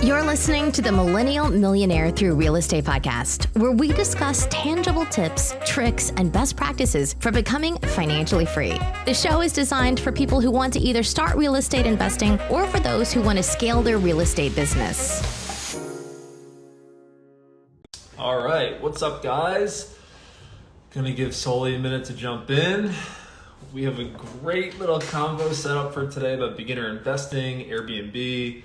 You're listening to the Millennial Millionaire Through Real Estate podcast, where we discuss tangible tips, tricks, and best practices for becoming financially free. The show is designed for people who want to either start real estate investing or for those who want to scale their real estate business. All right, what's up, guys? Gonna give Soli a minute to jump in. We have a great little convo set up for today about beginner investing, Airbnb,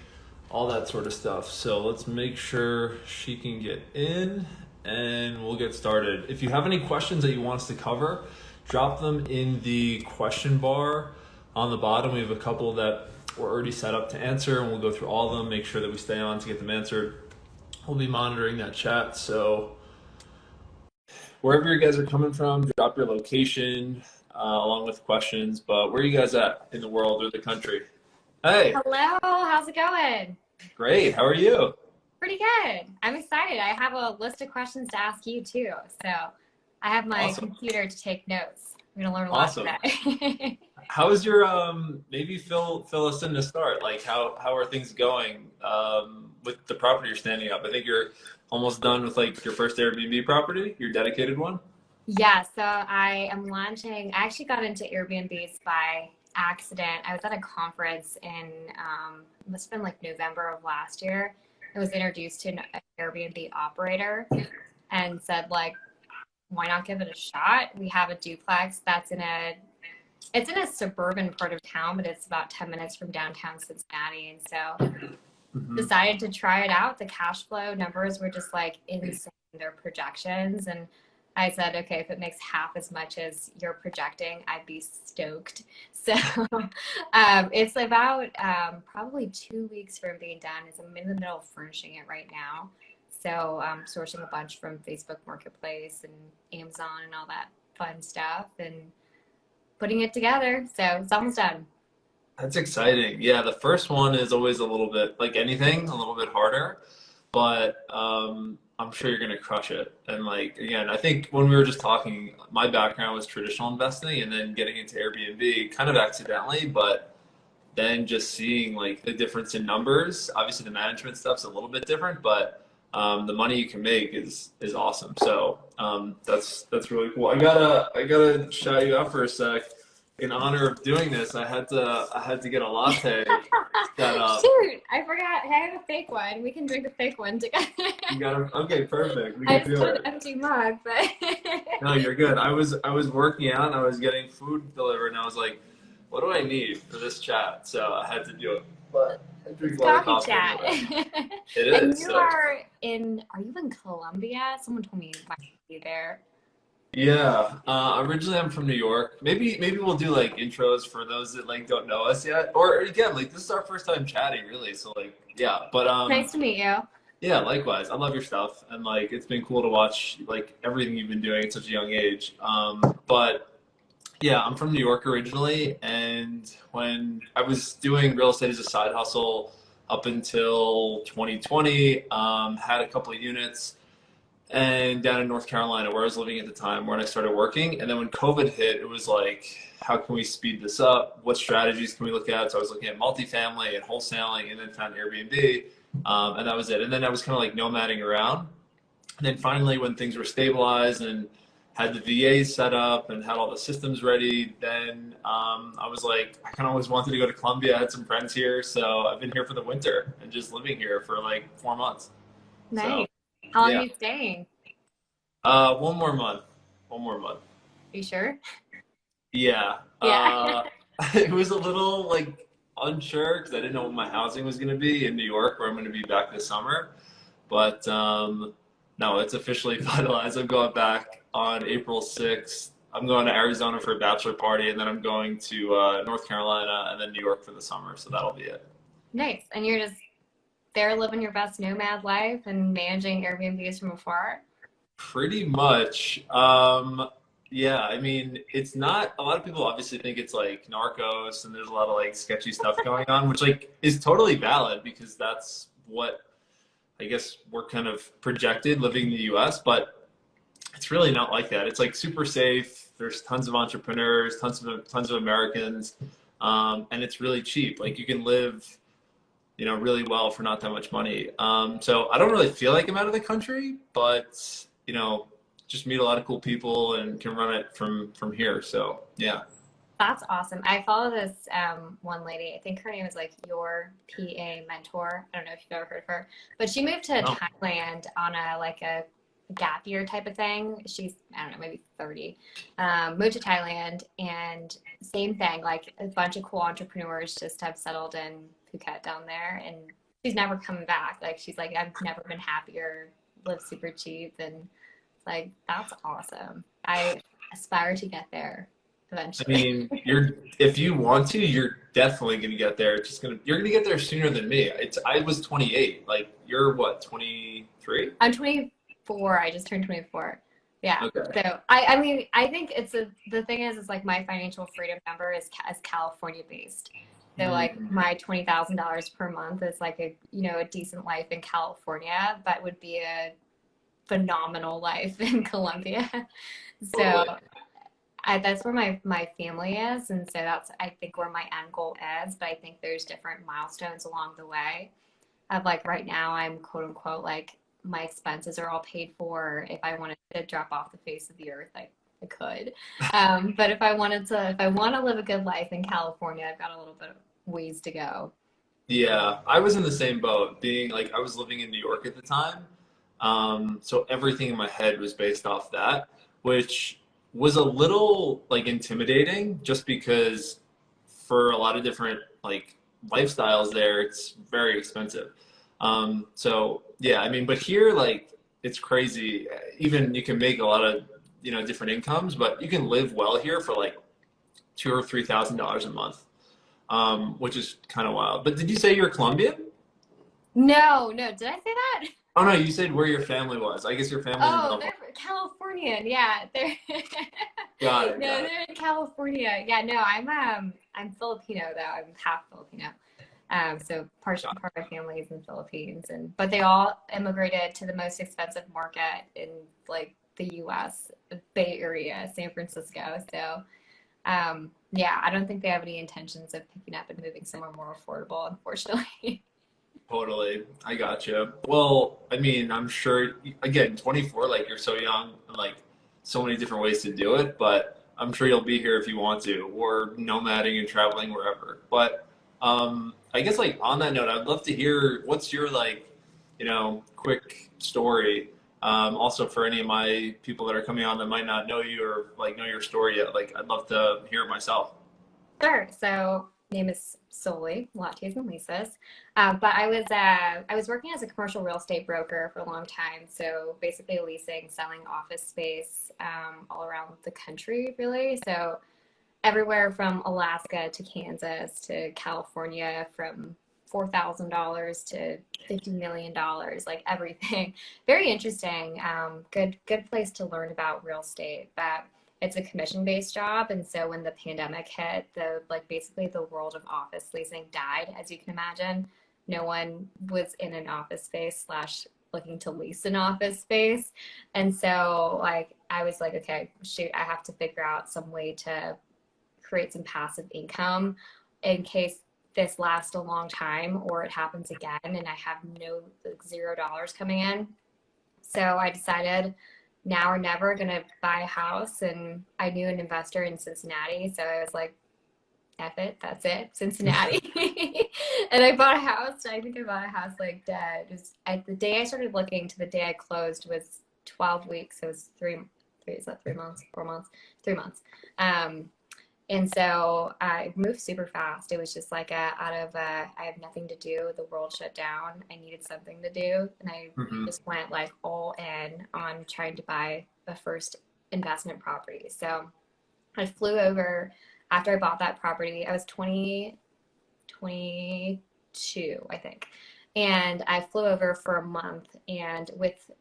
all that sort of stuff. So let's make sure she can get in and we'll get started. If you have any questions that you want us to cover, drop them in the question bar on the bottom. We have a couple that we're already set up to answer and we'll go through all of them, make sure that we stay on to get them answered. We'll be monitoring that chat. So wherever you guys are coming from, drop your location along with questions. But where are you guys at in the world or the country? Hey. Hello, how's it going? Great, how are you? Pretty good. I'm excited. I have a list of questions to ask you too. So I have my computer to take notes. I'm gonna learn a lot today. How is your maybe fill us in to start? Like how are things going with the property you're standing up? I think you're almost done with like your first Airbnb property, your dedicated one. Yeah, so I am launching. I actually got into Airbnb's by accident. I was at a conference in must have been like November of last year. I was introduced to an Airbnb operator and said, like, why not give it a shot? We have a duplex that's it's in a suburban part of town, but it's about 10 minutes from downtown Cincinnati. And so decided to try it out. The cash flow numbers were just like insane, their projections. And I said, okay, if it makes half as much as you're projecting, I'd be stoked. So it's about probably 2 weeks from being done. I'm in the middle of furnishing it right now. So I'm sourcing a bunch from Facebook Marketplace and Amazon and all that fun stuff and putting it together. So it's almost done. That's exciting. Yeah, the first one is always a little bit, like anything, a little bit harder. But I'm sure you're going to crush it. And like, again, I think when we were just talking, my background was traditional investing and then getting into Airbnb kind of accidentally, but then just seeing like the difference in numbers. Obviously the management stuff's a little bit different, but the money you can make is awesome. So that's really cool. I gotta shout you out for a sec. In honor of doing this, I had to get a latte set up. Shoot, I forgot. I have a fake one. We can drink the fake one together. You got it. Okay, perfect. We I can do just it. an empty mug, but No, you're good. I was working out and I was getting food delivered and I was like, what do I need for this chat? So I had to do it. But I drink a lot of coffee chat. It is. And you are you in Colombia? Someone told me you might be there. Yeah. Originally I'm from New York. Maybe we'll do like intros for those that like don't know us yet. Or again, like this is our first time chatting really. So like, yeah, but nice to meet you. Yeah, likewise. I love your stuff and like it's been cool to watch like everything you've been doing at such a young age. But yeah, I'm from New York originally, and when I was doing real estate as a side hustle up until 2020, had a couple of units and down in North Carolina where I was living at the time when I started working. And then when COVID hit, it was like, how can we speed this up? What strategies can we look at? So I was looking at multifamily and wholesaling and then found Airbnb. And that was it. And then I was kind of like nomading around. And then finally when things were stabilized and had the VAs set up and had all the systems ready, then I was like, I kind of always wanted to go to Colombia. I had some friends here. So I've been here for the winter and just living here for like 4 months. Nice. So, how long are you staying? 1 more month. 1 more month. Are you sure? Yeah. Yeah. It was a little like unsure because I didn't know what my housing was going to be in New York, where I'm going to be back this summer. But no, it's officially finalized. I'm going back on April 6th. I'm going to Arizona for a bachelor party, and then I'm going to North Carolina and then New York for the summer. So that'll be it. Nice. And you're just there living your best nomad life and managing Airbnbs from afar? Pretty much. Yeah, I mean, it's not, a lot of people obviously think it's like Narcos and there's a lot of like sketchy stuff going on, which like is totally valid because that's what I guess we're kind of projected living in the US, but it's really not like that. It's like super safe. There's tons of entrepreneurs, tons of Americans, and it's really cheap. Like you can live, really well for not that much money. So I don't really feel like I'm out of the country, but just meet a lot of cool people and can run it from here. So yeah. That's awesome. I follow this one lady. I think her name is like Your PA Mentor. I don't know if you've ever heard of her, but she moved to No. Thailand on a gap year type of thing. She's, I don't know, maybe 30. Moved to Thailand, and same thing. Like a bunch of cool entrepreneurs just have settled in Phuket down there, and she's never coming back. Like she's like, I've never been happier. Live super cheap, and like that's awesome. I aspire to get there I eventually. mean, if you want to, you're definitely gonna get there. You're gonna get there sooner than me. I was 28. Like you're what, 23? I'm 24. I just turned 24. Yeah. Okay. So I mean, I think the thing is like my financial freedom number is California based. So like Mm. my $20,000 per month is like a decent life in California, but would be a phenomenal life in Colombia. So Totally. that's where my family is, and so that's I think where my end goal is. But I think there's different milestones along the way. Of like right now, I'm quote unquote like my expenses are all paid for. If I wanted to drop off the face of the earth, I could. But if I want to live a good life in California, I've got a little bit of ways to go. Yeah, I was in the same boat, being like I was living in New York at the time. So everything in my head was based off that, which was a little like intimidating just because for a lot of different like lifestyles there, it's very expensive. So yeah, I mean, but here like it's crazy. Even you can make a lot of, different incomes, but you can live well here for like $2,000 or $3,000 a month, which is kind of wild. But did you say you're Colombian? No, did I say that? Oh no, you said where your family was. I guess your family's in Oh, California. they're Californian. Yeah, they're Got it, no, got it. they're in California. Yeah, no, I'm Filipino though. I'm half Filipino. So part of my family is in the Philippines, but they all immigrated to the most expensive market in like the U.S. Bay Area, San Francisco. So yeah, I don't think they have any intentions of picking up and moving somewhere more affordable, unfortunately. Totally. I gotcha. Well, I mean, I'm sure, again, 24, like you're so young and like so many different ways to do it, but I'm sure you'll be here if you want to, or nomading and traveling wherever. But I guess like on that note, I'd love to hear what's your like, quick story. Also for any of my people that are coming on that might not know you or like know your story yet, like I'd love to hear it myself. Sure. So name is Soli, lattes and Lisas. But I was working as a commercial real estate broker for a long time. So basically leasing, selling office space all around the country, really. So everywhere from Alaska to Kansas to California, from $4,000 to $50 million, like everything. Very interesting. Good place to learn about real estate. But it's a commission-based job, and so when the pandemic hit, basically the world of office leasing died, as you can imagine. No one was in an office space slash looking to lease an office space, and so like I was like, okay, shoot, I have to figure out some way to create some passive income in case this lasts a long time or it happens again and I have no like, $0 coming in. So I decided now or never gonna buy a house, and I knew an investor in Cincinnati, so I was like, F it, that's it, Cincinnati. And I bought a house. I think I bought a house like dead. The day I started looking to the day I closed was 12 weeks. So it was is that 3 months, 4 months, 3 months. And so I moved super fast. It was just like I have nothing to do. The world shut down. I needed something to do. And I Hmm. just went like all in on trying to buy a first investment property. So I flew over after I bought that property. I was 22, I think. And I flew over for a month and with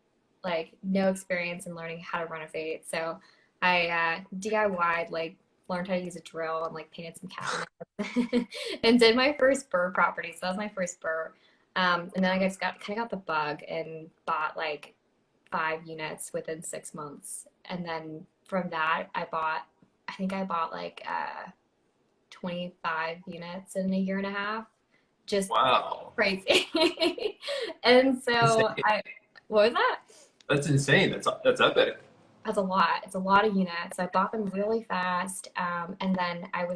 like no experience in learning how to renovate. So I DIY'd, like learned how to use a drill and like painted some cabinets and did my first burr property. So that was my first burr. And then I just got the bug and bought like 5 units within 6 months. And then from that, I think I bought like 25 units in a year and a half, just Wow. crazy. And so Insane. what was that? That's insane. That's epic. That's a lot. It's a lot of units. I bought them really fast. And then I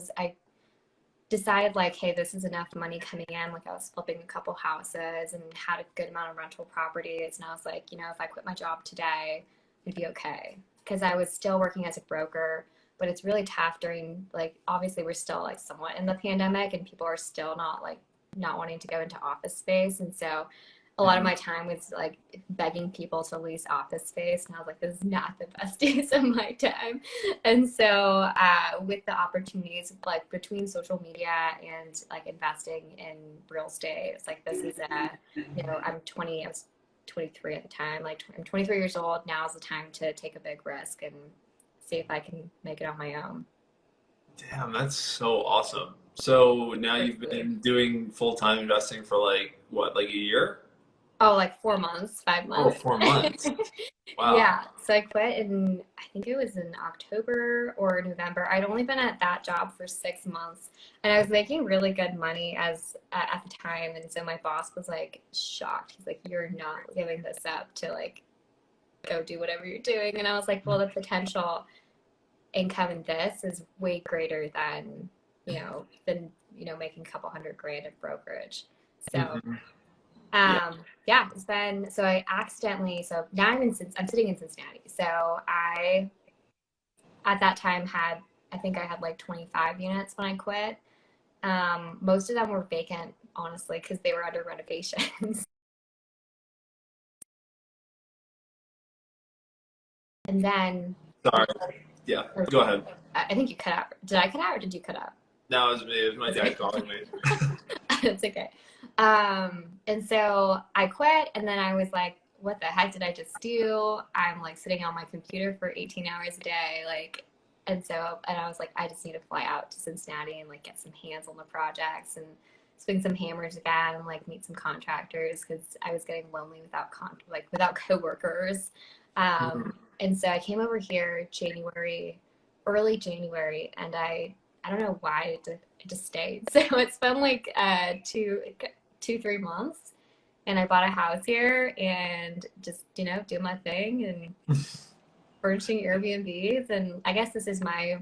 decided like, hey, this is enough money coming in. Like I was flipping a couple houses and had a good amount of rental properties. And I was like, if I quit my job today, it'd be okay. Because I was still working as a broker, but it's really tough during, like, obviously we're still like somewhat in the pandemic and people are still not wanting to go into office space. And so a lot of my time was like begging people to lease office space. And I was like, this is not the best use of my time. And so with the opportunities like between social media and like investing in real estate, it's like, this is I was 23 at the time. Like I'm 23 years old. Now is the time to take a big risk and see if I can make it on my own. Damn, that's so awesome. So now you've been doing full-time investing for like what, like a year? Oh, like 4 months, 5 Oh, months. 4 months. Wow. Yeah. So I quit I think it was in October or November. I'd only been at that job for 6 months and I was making really good money at the time. And so my boss was like shocked. He's like, you're not giving this up to like go do whatever you're doing. And I was like, well, the potential income in this is way greater than, making a couple $100,000 at brokerage. So Mhm. Yeah. yeah, it's been, so I accidentally, so now I'm sitting in Cincinnati. So at that time I think I had like 25 units when I quit. Most of them were vacant, honestly, because they were under renovations. And then, Sorry. Yeah. Go ahead. I think you cut out. Did I cut out or did you cut out? No, it was me. It was my dad calling me. It's okay. And so I quit and then I was like, what the heck did I just do? I'm like sitting on my computer for 18 hours a day. And I was like, I just need to fly out to Cincinnati and like get some hands on the projects and swing some hammers again and like meet some contractors because I was getting lonely without coworkers. And so I came over here early January, and I don't know why it just stayed. So it's been like 3 months, and I bought a house here and just do my thing and furnishing Airbnbs. And I guess this is my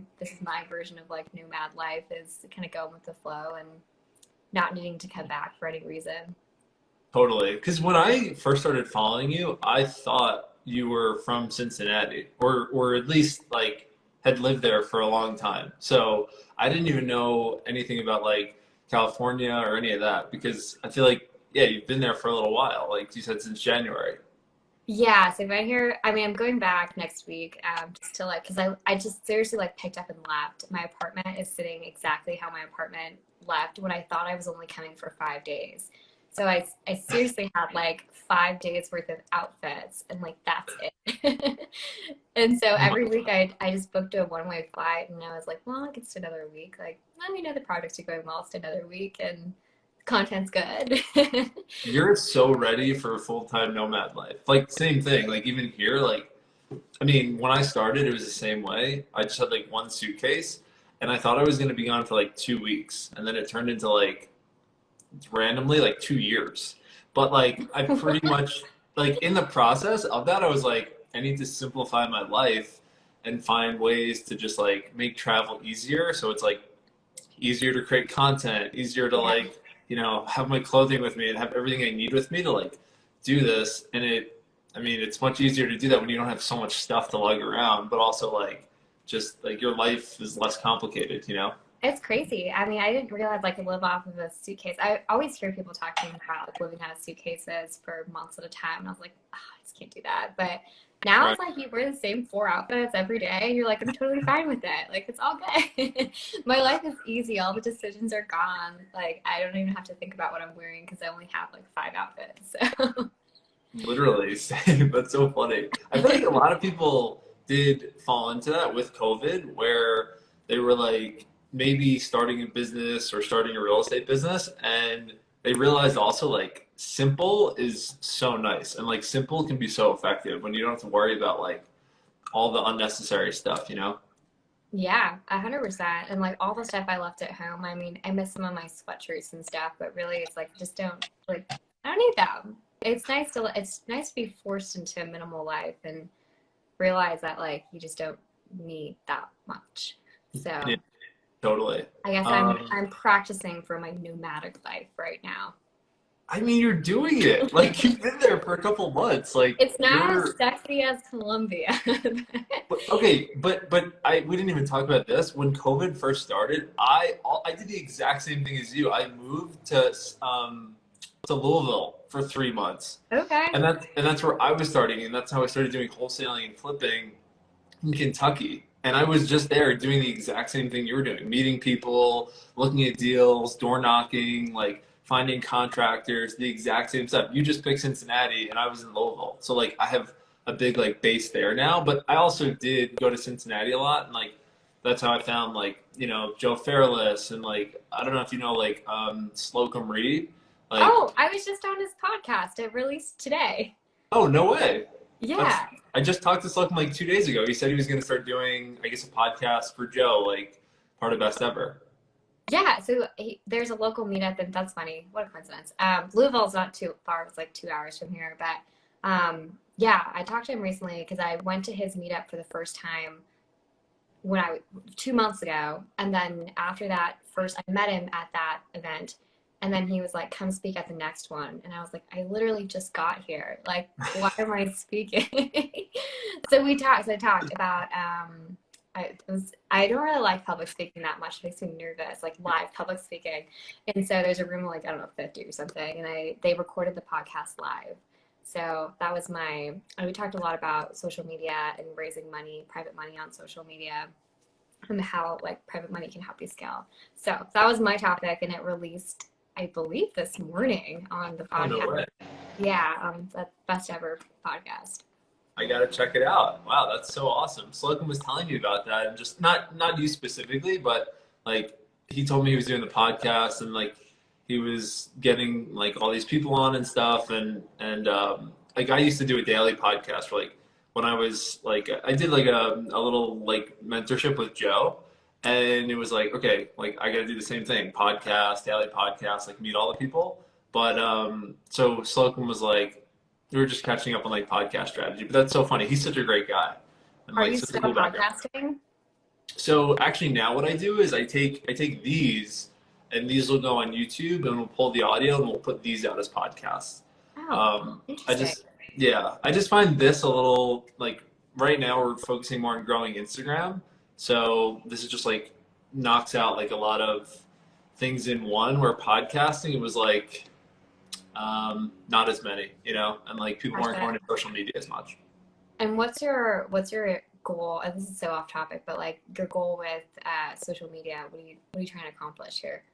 version of like nomad life, is kind of going with the flow and not needing to come back for any reason. Totally. Because when I first started following you, I thought you were from Cincinnati, or at least like had lived there for a long time. So I didn't even know anything about like California or any of that, because I feel like, yeah, you've been there for a little while, like you said, since January. Yeah, so I've been here. I mean, I'm going back next week, just to like, because I just seriously like picked up and left. My apartment is sitting exactly how my apartment left when I thought I was only coming for 5 days. So I seriously had like 5 days worth of outfits and like that's it. And so every week I just booked a one-way flight and I was like, well, I could stay another week. Like, let me know the projects are going well, I'll stay another week and content's good. You're so ready for a full-time nomad life. Like same thing, like even here, like, I mean, when I started, it was the same way. I just had like one suitcase and I thought I was going to be gone for like 2 weeks. And then it turned into like randomly like 2 years. But like I pretty much like in the process of that, I was like, I need to simplify my life and find ways to just like make travel easier. So it's like easier to create content, easier to like, have my clothing with me and have everything I need with me to like do this. And it's much easier to do that when you don't have so much stuff to lug around, but also like just like your life is less complicated. It's crazy. I mean, I didn't realize I could live off of a suitcase. I always hear people talking about like living out of suitcases for months at a time. And I was like, oh, I just can't do that. But now It's like you wear the same 4 outfits every day. You're like, I'm totally fine with it. Like, it's all good. My life is easy. All the decisions are gone. Like, I don't even have to think about what I'm wearing because I only have like 5 outfits. So. Literally, same. That's so funny. I feel like a lot of people did fall into that with COVID, where they were like maybe starting a business or starting a real estate business, and they realized also like simple is so nice, and like simple can be so effective when you don't have to worry about like all the unnecessary stuff. Yeah, 100%. And like all the stuff I left at home, I mean, I miss some of my sweatshirts and stuff, but really it's like just don't like I don't need them. It's nice to be forced into a minimal life and realize that like you just don't need that much. So Yeah, totally. I guess I'm practicing for my nomadic life right now. I mean, you're doing it. Like you've been there for a couple months. Like It's not as you're sexy as Colombia. okay, but we didn't even talk about this. When COVID first started, I did the exact same thing as you. I moved to Louisville for 3 months, Okay. and that's where I was starting, and that's how I started doing wholesaling and flipping in Kentucky. And I was just there doing the exact same thing you were doing, meeting people, looking at deals, door knocking, like finding contractors, the exact same stuff. You just picked Cincinnati and I was in Louisville. So like I have a big like base there now, but I also did go to Cincinnati a lot, and like that's how I found like, Joe Fairless, and like I don't know if you know like Slocum Reed. Like, Oh, I was just on his podcast. It released today. oh no way. Yeah. I just talked to Slocum like 2 days ago. He said he was going to start doing, I guess, a podcast for Joe, like part of Best Ever. Yeah, so there's a local meetup, and that's funny. What a coincidence. Louisville's not too far. It's like 2 hours from here. But yeah, I talked to him recently because I went to his meetup for the first time 2 months ago. And then after that, first I met him at that event. And then he was like, come speak at the next one. And I was like, I literally just got here. Like, why am I speaking? So I talked about, I don't really like public speaking that much. It makes me nervous, like live public speaking. And so there's a room of like, I don't know, 50 or something. And they recorded the podcast live. So that was we talked a lot about social media and raising money, private money on social media, and how like private money can help you scale. So that was my topic, and it released, I believe, this morning on the podcast. Oh, no way. Yeah, the Best Ever podcast. I gotta check it out. Wow, that's so awesome. Slocum was telling me about that, and just not you specifically, but like he told me he was doing the podcast, and like he was getting like all these people on and stuff, and like I used to do a daily podcast for like when I was like I did like a little like mentorship with Joe, and it was like, okay, like I gotta do the same thing, podcast, daily podcast, like meet all the people. But so Slocum was like, we were just catching up on like podcast strategy, but that's so funny. He's such a great guy. And, Are like, you such a still cool background. podcasting? So actually now what I do is I take these, and these will go on YouTube, and we'll pull the audio and we'll put these out as podcasts. Oh, interesting. I just find this a little like right now we're focusing more on growing Instagram. So this is just like knocks out like a lot of things in one, where podcasting it was like not as many, and like people weren't going to social media as much. And what's your goal? And this is so off topic, but like your goal with social media, what are you trying to accomplish here?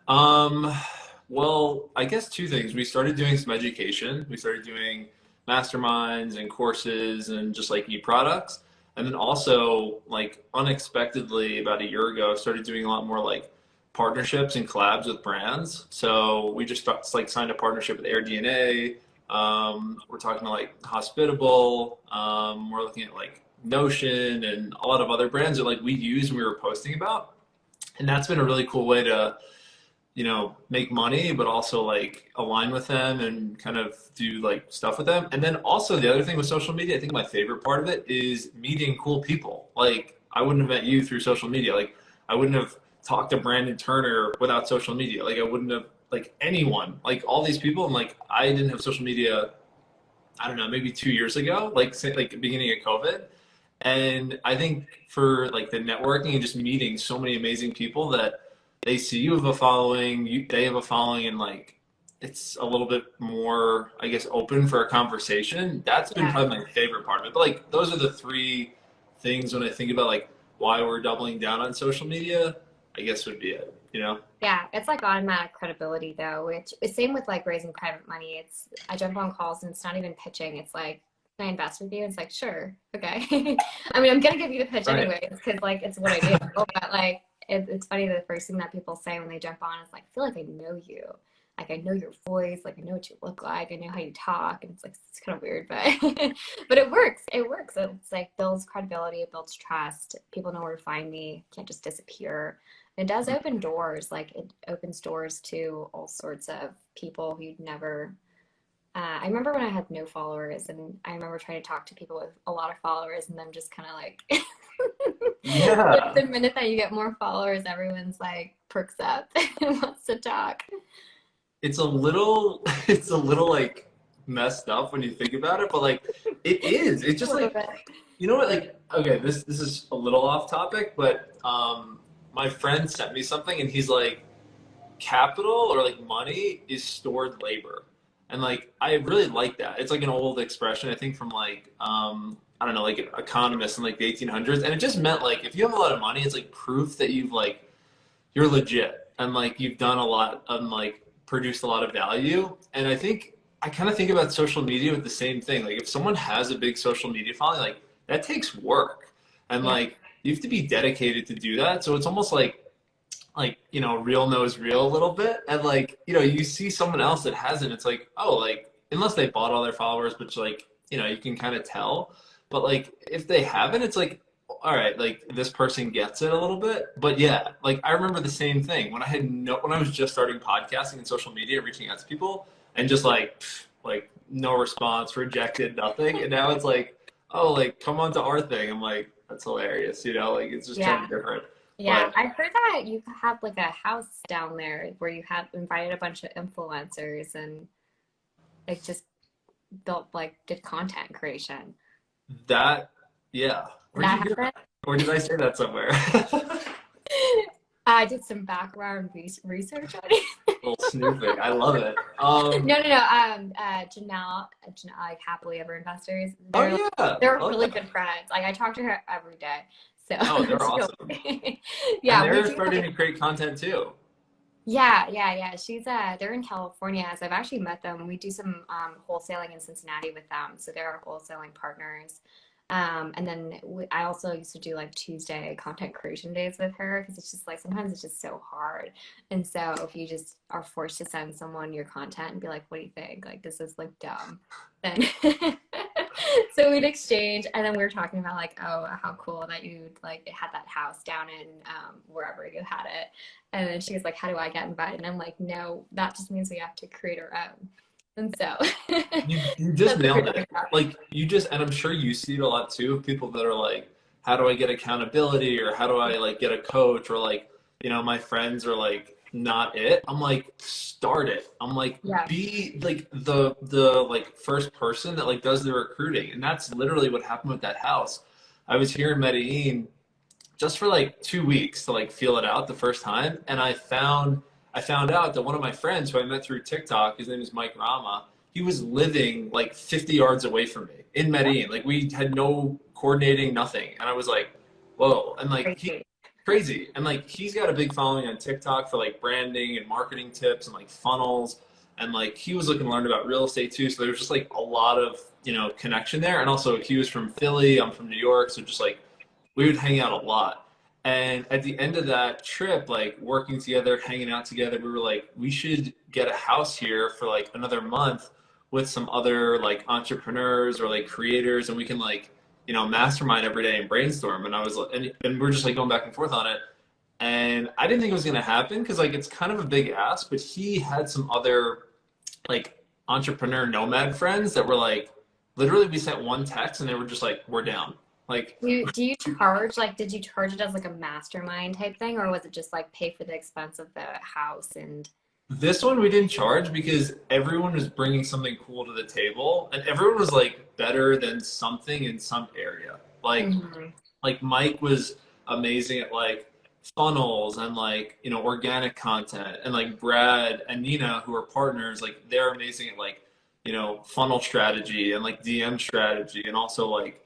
Well, I guess two things. We started doing some education. We started doing masterminds and courses and just like e-products. And then also like unexpectedly about a year ago, I started doing a lot more like partnerships and collabs with brands. So we just like signed a partnership with AIRBNB. We're talking to like Hospitable. We're looking at like Notion and a lot of other brands that like we use and we were posting about. And that's been a really cool way to, make money, but also like align with them and kind of do like stuff with them. And then also the other thing with social media, I think my favorite part of it is meeting cool people. Like I wouldn't have met you through social media. Like I wouldn't have talked to Brandon Turner without social media. Like I wouldn't have like anyone, like all these people. And like, I didn't have social media, I don't know, maybe 2 years ago, like say like the beginning of COVID. And I think for like the networking and just meeting so many amazing people that they see you have a following, they have a following, and like it's a little bit more, I guess, open for a conversation. That's been probably my favorite part of it. But like those are the three things when I think about like why we're doubling down on social media, I guess would be it, Yeah, it's like automatic credibility though, which is same with like raising private money. I jump on calls and it's not even pitching. It's like, can I invest with you? It's like, sure, okay. I mean, I'm gonna give you the pitch anyways because like it's what I do. But like it's funny, the first thing that people say when they jump on is like, I feel like I know you. like I know your voice, like I know what you look like, I know how you talk, and it's like it's kind of weird, but but it works. It works. It's like builds credibility, it builds trust. People know where to find me. Can't just disappear. It does open doors. Like it opens doors to all sorts of people who you'd never. I remember when I had no followers, and I remember trying to talk to people with a lot of followers, and then just kind of like, Yeah. the minute that you get more followers, everyone's like perks up and wants to talk. It's a little, it's a little like messed up when you think about it, but like it is. It's A just little like, bit. you know what? Like, okay, this is a little off topic, but my friend sent me something, and he's like, capital or like money is stored labor. And like I really like that. It's like an old expression, I think, from like I don't know, like economists in like the 1800s. And it just meant like if you have a lot of money, it's like proof that you've like you're legit and like you've done a lot and like produced a lot of value. And I think I kind of think about social media with the same thing. Like if someone has a big social media following, like that takes work. And Yeah. like you have to be dedicated to do that. So it's almost like you know real knows real a little bit, and like you know you see someone else that hasn't, it's like oh like unless they bought all their followers, which like you know you can kind of tell, but like if they haven't, it's like all right, like this person gets it a little bit. But yeah, like I remember the same thing when I was just starting podcasting and social media, reaching out to people and just like no response, rejected, nothing. And now it's like oh like come on to our thing. I'm like that's hilarious, you know, like it's just kind Yeah. of different. Yeah, But I heard that you have like a house down there where you have invited a bunch of influencers and like just built like did content creation. that, yeah. Did Where'd you that hear that? happen? Or did I say that somewhere? I did some background research on it. Little snooping. I love it. No. Janelle, like happily ever investors. Oh yeah. They're Love really that. good friends. Like I talk to her every day. So, Oh, they're so awesome. And yeah, we they're do starting like to create content too. yeah. She's they're in California, so I've actually met them. We do some wholesaling in Cincinnati with them, so they're our wholesaling partners. And then I also used to do like Tuesday content creation days with her because it's just like sometimes it's just so hard. And so if you just are forced to send someone your content and be like, what do you think? Like this is like dumb. Then so we'd exchange, and then we were talking about like, oh, how cool that you like had that house down in wherever you had it. And then she was like, how do I get invited? And I'm like, no, that just means we have to create our own. And so You just that's what we're nailed talking it. about. Like you just, and I'm sure you see it a lot too. People that are like, how do I get accountability, or how do I like get a coach, or like, you know, my friends are like not it. I'm like, start it. I'm like, Yeah. be like the like first person that like does the recruiting. And that's literally what happened with that house. I was here in Medellin just for like 2 weeks to like feel it out the first time. And I found out that one of my friends who I met through TikTok, his name is Mike Rama, he was living like 50 yards away from me in Medellin. Like we had no coordinating, nothing. And I was like, whoa. And like he Crazy. crazy. And like he's got a big following on TikTok for like branding and marketing tips and like funnels. And like he was looking to learn about real estate too. So there was just like a lot of, you know, connection there. And also he was from Philly, I'm from New York. So just like we would hang out a lot. And at the end of that trip, like working together, hanging out together, we were like, we should get a house here for like another month with some other like entrepreneurs or like creators, and we can like, you know, mastermind every day and brainstorm. And I was like, and we're just like going back and forth on it. And I didn't think it was gonna happen because like it's kind of a big ask, but he had some other like entrepreneur nomad friends that were like, literally we sent one text and they were just like, we're down. Like Do you charge, like, did you charge it as like a mastermind type thing, or was it just like pay for the expense of the house and this one we didn't charge because everyone was bringing something cool to the table, and everyone was like better than something in some area. Mhm. Like Mike was amazing at like funnels and like, you know, organic content, and like Brad and Nina who are partners, like they're amazing at like, you know, funnel strategy and like DM strategy, and also like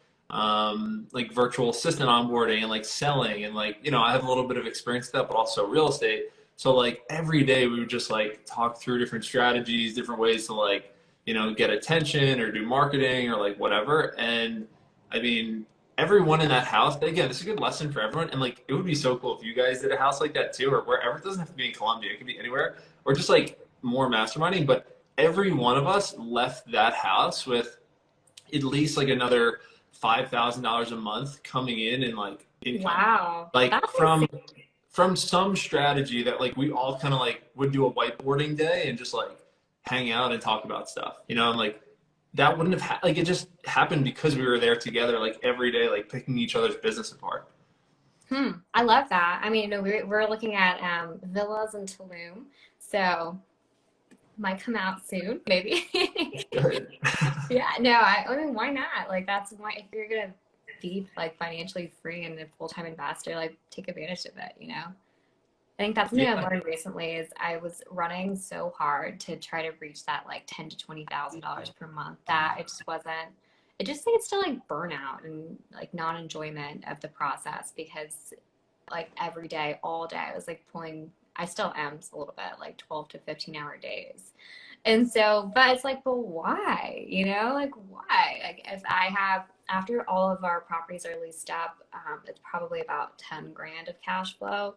virtual assistant onboarding and like selling, and like, you know, I have a little bit of experience with that, but also real estate. So like every day we would just like talk through different strategies, different ways to like, you know, get attention or do marketing or like whatever. And I mean, everyone in that house, again, this is a good lesson for everyone. And like, it would be so cool if you guys did a house like that too, or wherever. It doesn't have to be in Colombia, it could be anywhere, or just like more masterminding, but every one of us left that house with at least like another $5,000 a month coming in and like income. Wow. Like That's from some strategy that like we all kind of like would do a whiteboarding day and just like hang out and talk about stuff, you know, and like that wouldn't have like it just happened because we were there together like every day, like picking each other's business apart. I love that. I mean, you know, we're looking at villas in Tulum, so might come out soon, maybe. Yeah, no, I mean, why not? Like, that's why if you're gonna be like financially free and a full-time investor, like take advantage of it, you know? I think that's something I've Yeah. learned recently is I was running so hard to try to reach that like $10,000 to $20,000 per month that it just wasn't. It just leads to like burnout and like non-enjoyment of the process because like every day, all day, I was like pulling. I still am a little bit like 12 to 15 hour days, and so, but it's like, but why? You know, like why? Like if I have after all of our properties are leased up, it's probably about 10 grand of cash flow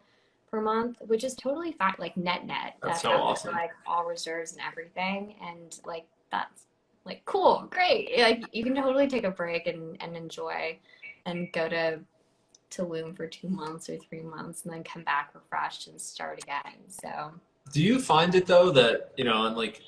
per month, which is totally fine, like net. That's so after awesome. like all reserves and everything, and like that's like cool, great. Like you can totally take a break and enjoy, and go to Tulum for 2 months or 3 months, and then come back refreshed and start again. So Do you find it though that, you know, and like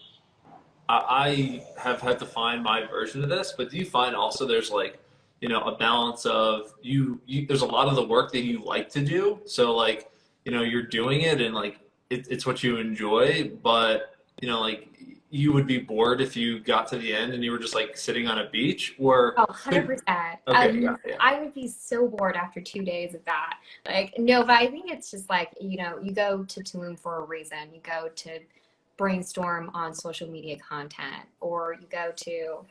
I have had to find my version of this, but do you find also there's like, you know, a balance of there's a lot of the work that you like to do. So like, you know, you're doing it and like it's what you enjoy, but you know, like you would be bored if you got to the end and you were just like sitting on a beach or oh, could, 100%. okay, yeah. I would be so bored after 2 days of that. Like, no, but I think it's just like, you know, you go to Tulum for a reason. You go to brainstorm on social media content, or you go to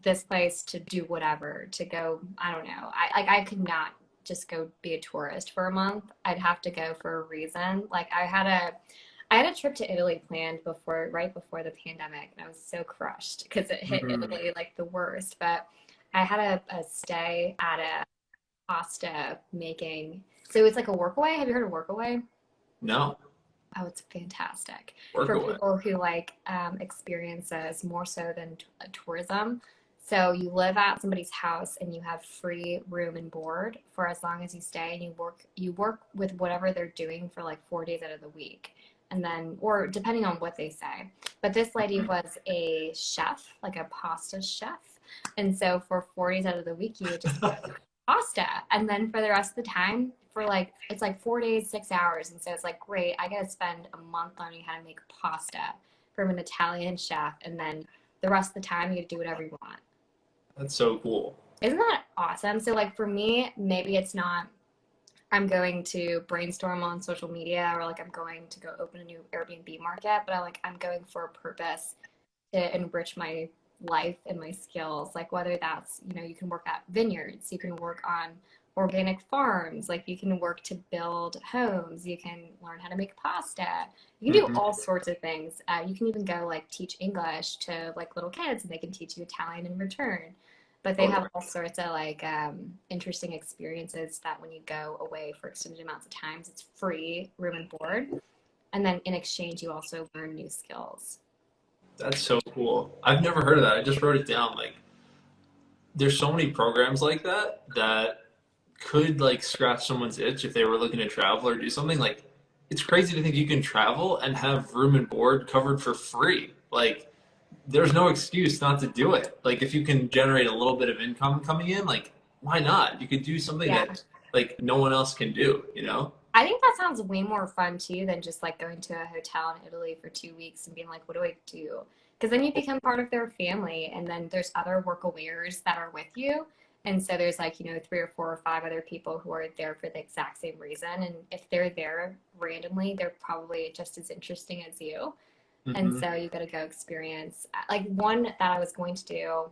this place to do whatever, to go, I don't know. I could not just go be a tourist for a month. I'd have to go for a reason. Like I had a trip to Italy planned right before the pandemic, and I was so crushed because it hit Mhm. Italy like the worst. But I had a stay at a pasta making. So it's like a workaway. Have you heard of workaway? No, Oh, it's fantastic work for away. people who like experiences more so than tourism. So you live at somebody's house and you have free room and board for as long as you stay, and you work with whatever they're doing for like 4 days out of the week. And then, or depending on what they say. But this lady was a chef, like a pasta chef. And so for 4 days out of the week, you would just pasta. And then for the rest of the time, for like, it's like 4 days, 6 hours. And so it's like, great, I got to spend a month learning how to make pasta from an Italian chef. And then the rest of the time, you get to do whatever you want. That's so cool. Isn't that awesome? So, like, for me, maybe it's not, I'm going to brainstorm on social media, or like I'm going to go open a new Airbnb market, but I'm going for a purpose to enrich my life and my skills. Like whether that's, you know, you can work at vineyards, you can work on organic farms, like you can work to build homes, you can learn how to make pasta, you can do Mhm. all sorts of things. You can even go like teach English to like little kids, and they can teach you Italian in return. But they have all sorts of like interesting experiences that when you go away for extended amounts of times, it's free room and board. And then in exchange, you also learn new skills. That's so cool. I've never heard of that. I just wrote it down. Like, there's so many programs like that that could like scratch someone's itch if they were looking to travel or do something. Like, it's crazy to think you can travel and have room and board covered for free. Like, there's no excuse not to do it. Like, if you can generate a little bit of income coming in, like, why not? You could do something Yeah. that like no one else can do, you know? I think that sounds way more fun too than just like going to a hotel in Italy for 2 weeks and being like, what do I do? Because then you become part of their family, and then there's other workawares that are with you. And so there's like, you know, 3 or 4 or 5 other people who are there for the exact same reason. And if they're there randomly, they're probably just as interesting as you. And Hmm. so you got to go experience like one that I was going to do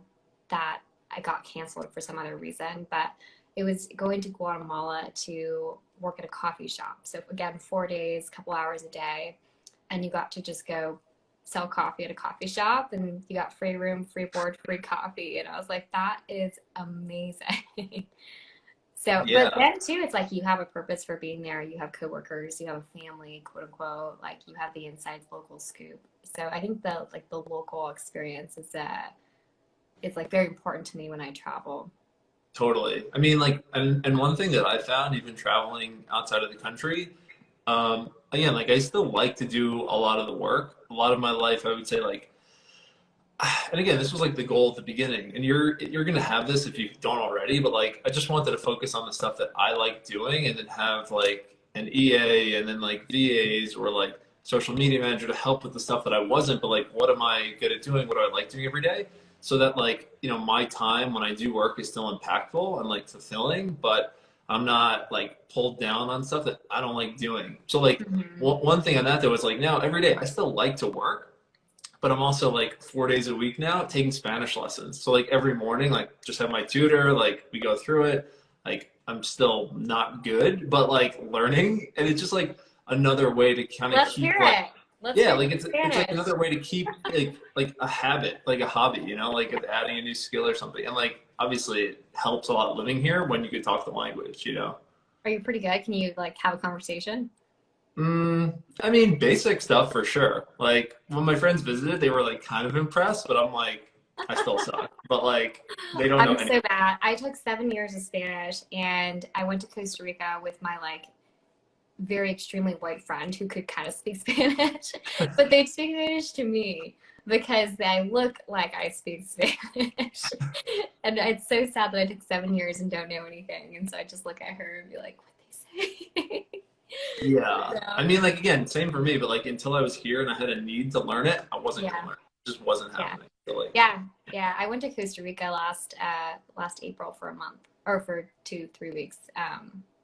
that I got canceled for some other reason, but it was going to Guatemala to work at a coffee shop. So again, 4 days, couple hours a day, and you got to just go sell coffee at a coffee shop, and you got free room, free board, free coffee. And I was like, that is amazing. So, Yeah, but then too, it's like you have a purpose for being there. You have coworkers, you have a family, quote unquote. Like you have the inside local scoop. So I think the local experience is like very important to me when I travel. totally. I mean, like, and one thing that I found even traveling outside of the country, again, like I still like to do a lot of the work. A lot of my life, I would say, like, and again, this was like the goal at the beginning, and you're gonna have this if you don't already, but like I just wanted to focus on the stuff that I like doing, and then have like an EA, and then like VAs or like social media manager to help with the stuff that I wasn't, but like what am I good at doing? What do I like doing every day? So that like my time when I do work is still impactful and like fulfilling, but I'm not like pulled down on stuff that I don't like doing. So like Hmm. one thing on that though was like now every day I still like to work, but I'm also like 4 days a week now taking Spanish lessons. So like every morning, like just have my tutor, like we go through it. Like I'm still not good, but like learning, and it's just like another way to kind of Let's hear keep like it. Let's yeah, hear like the it's like Spanish. another way to keep like a habit, like a hobby, like of adding a new skill or something. And like obviously it helps a lot living here when you can talk the language. Are you pretty good? Can you like have a conversation? I mean, basic stuff for sure. Like when my friends visited, they were like kind of impressed, but I'm like, I still suck. But like, they don't know I'm anything. so bad. I took 7 years of Spanish and I went to Costa Rica with my like very extremely white friend who could kind of speak Spanish, but they speak Spanish to me because I look like I speak Spanish. And it's so sad that I took 7 years and don't know anything. And so I just look at her and be like, what they say? Yeah. I So, mean, like again, same for me, but like until I was here and I had a need to learn it, I wasn't gonna yeah, learn it. It just wasn't yeah, happening. So like, yeah, yeah. I went to Costa Rica last April for a month or for 2, 3 weeks.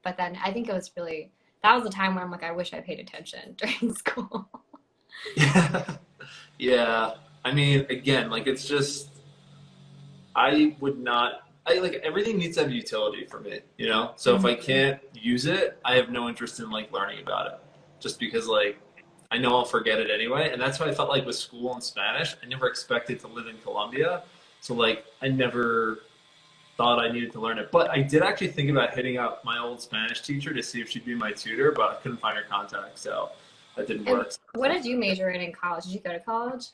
But then I think it was really that was the time when I'm like, I wish I paid attention during school. yeah. Yeah. I mean, again, like it's just I would not. I like everything needs to have utility for me. So if I Mhm. can't use it, I have no interest in like learning about it, just because like I know I'll forget it anyway. And that's what I felt like with school in Spanish. I never expected to live in Colombia, so like I never thought I needed to learn it. But I did actually think about hitting up my old Spanish teacher to see if she'd be my tutor, but I couldn't find her contact, so that didn't And work. what did you major in college? Did you go to college?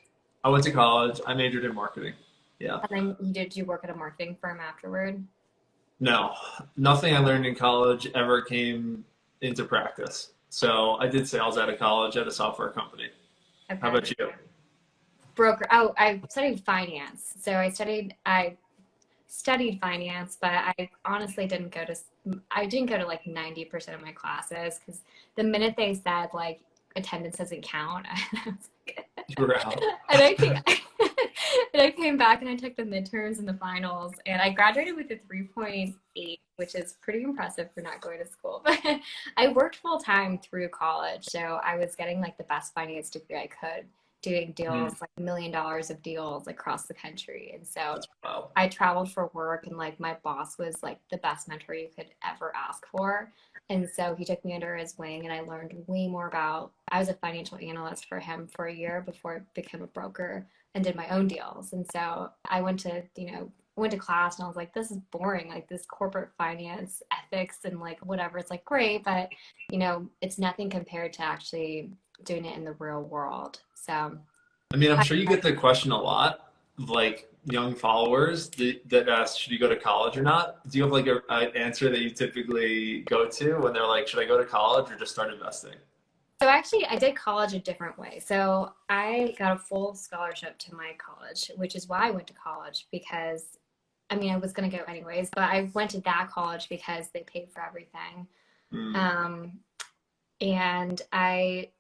I went to college. I majored in marketing. Yeah. And then did you work at a marketing firm afterward? No, nothing I learned in college ever came into practice. So I did sales out of college at a software company. How Okay. about you? Broker. Oh, I studied finance. So I studied finance, but I honestly didn't go to like 90% of my classes because the minute they said like attendance doesn't count, I was like, You were out. and I came, and I came back and I took the midterms and the finals and I graduated with a 3.8, which is pretty impressive for not going to school. But I worked full time through college, so I was getting like the best finance degree I could, doing Mm, deals like $1 million of deals across the country. And so that's wow. I traveled for work and like my boss was like the best mentor you could ever ask for. And so he took me under his wing and I learned way more about I was a financial analyst for him for a year before I became a broker and did my own deals. And so I went to class and I was like, this is boring, like this corporate finance ethics and like whatever. It's like great, but it's nothing compared to actually doing it in the real world. So I mean, I'm I, sure you get the question a lot of like young followers that ask, should you go to college or not? Do you have like an answer that you typically go to when they're like, should I go to college or just start investing? So actually, I did college a different way. So I got a full scholarship to my college, which is why I went to college because, I mean, I was going to go anyways, but I went to that college because they paid for everything. Mm, Um, and I,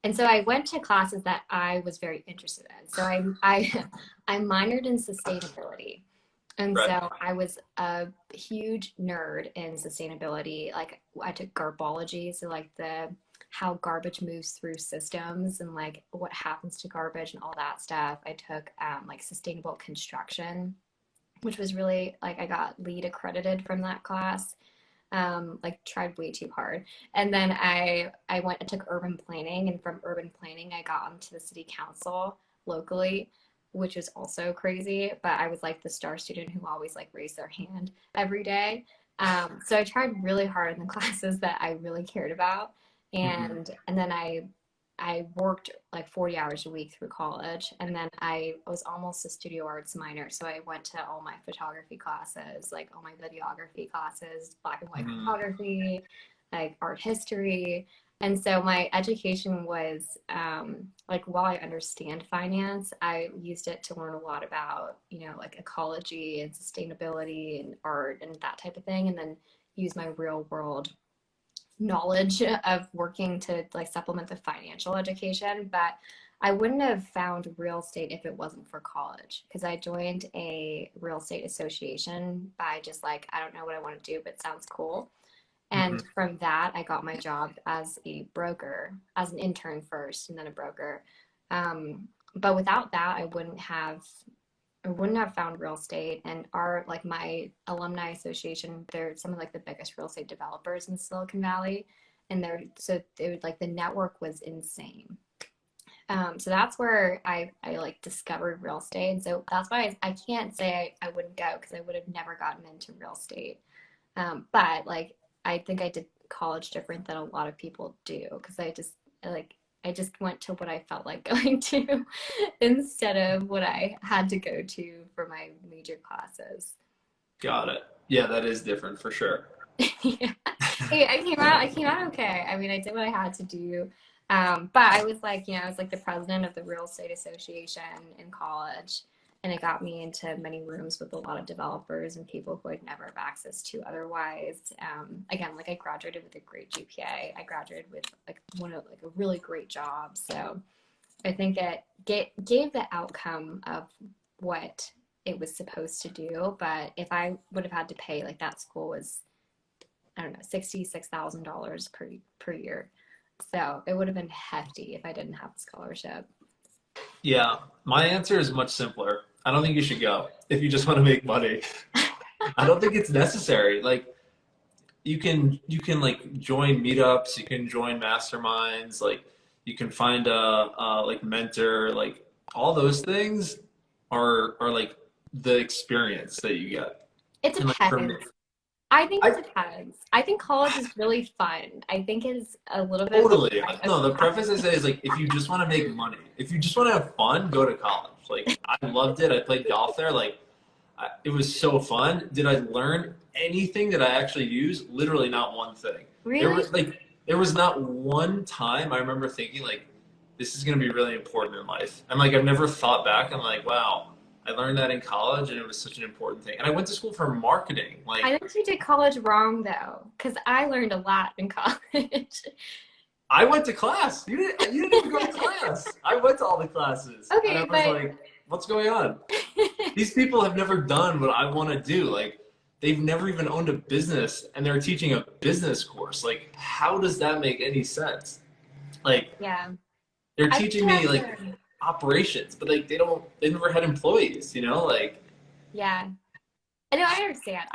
and so I went to classes that I was very interested in. So I minored in sustainability. And right. so I was a huge nerd in sustainability. Like I took garbology, so like the how garbage moves through systems and like what happens to garbage and all that stuff. I took like sustainable construction, which was really like I got lead accredited from that class. Like tried way too hard. And then I went and took urban planning, and from urban planning I got onto the city council locally, which was also crazy. But I was like the star student who always like raised their hand every day. So I tried really hard in the classes that I really cared about. And then I worked like 40 hours a week through college. And then I was almost a studio arts minor. So I went to all my photography classes, like all my videography classes, black and white photography, like art history. And so my education was like, while I understand finance, I used it to learn a lot about, like ecology and sustainability and art and that type of thing. And then use my real world knowledge of working to like supplement the financial education. But I wouldn't have found real estate if it wasn't for college, because I joined a real estate association by just like, I don't know what I want to do, but it sounds cool. And from that, I got my job as a broker, as an intern first, and then a broker. But without that, I wouldn't have found real estate. And like my alumni association, they're some of like the biggest real estate developers in Silicon Valley. And like the network was insane. So that's where I like discovered real estate. And so that's why I can't say I wouldn't go, because I would have never gotten into real estate. But like, I think I did college different than a lot of people do, because I just went to what I felt like going to instead of what I had to go to for my major classes. Got it. Yeah, that is different for sure. Yeah. Hey, I came out okay. I mean, I did what I had to do. But I was like, I was like the president of the Real Estate Association in college. And it got me into many rooms with a lot of developers and people who I'd never have access to otherwise. Again, like I graduated with a great GPA. I graduated with like a really great job. So I think it gave the outcome of what it was supposed to do. But if I would have had to pay, like that school was, I don't know, $66,000 per year. So it would have been hefty if I didn't have the scholarship. Yeah, my answer is much simpler. I don't think you should go if you just want to make money. I don't think it's necessary. Like you can like join meetups, you can join masterminds, like you can find a like mentor, like all those things are like the experience that you get. It And like for me, depends. I think it depends. I think college is really fun. I think it's a little bit totally. like No, the preface I say is like if you just want to make money, if you just want to have fun, go to college. Like I loved it. I played golf there. Like it was so fun. Did I learn anything that I actually use? Literally not one thing. Really? There was not one time I remember thinking like this is going to be really important in life. And like I've never thought back. I'm like, wow, I learned that in college and it was such an important thing. And I went to school for marketing. Like I think you did college wrong though, because I learned a lot in college. I went to class. You didn't even go to class. I went to all the classes. Okay, and I was like, what's going on? These people have never done what I want to do. Like they've never even owned a business and they're teaching a business course. Like how does that make any sense? Like yeah, they're teaching me like operations, but like they never had employees, like yeah. I know, I understand.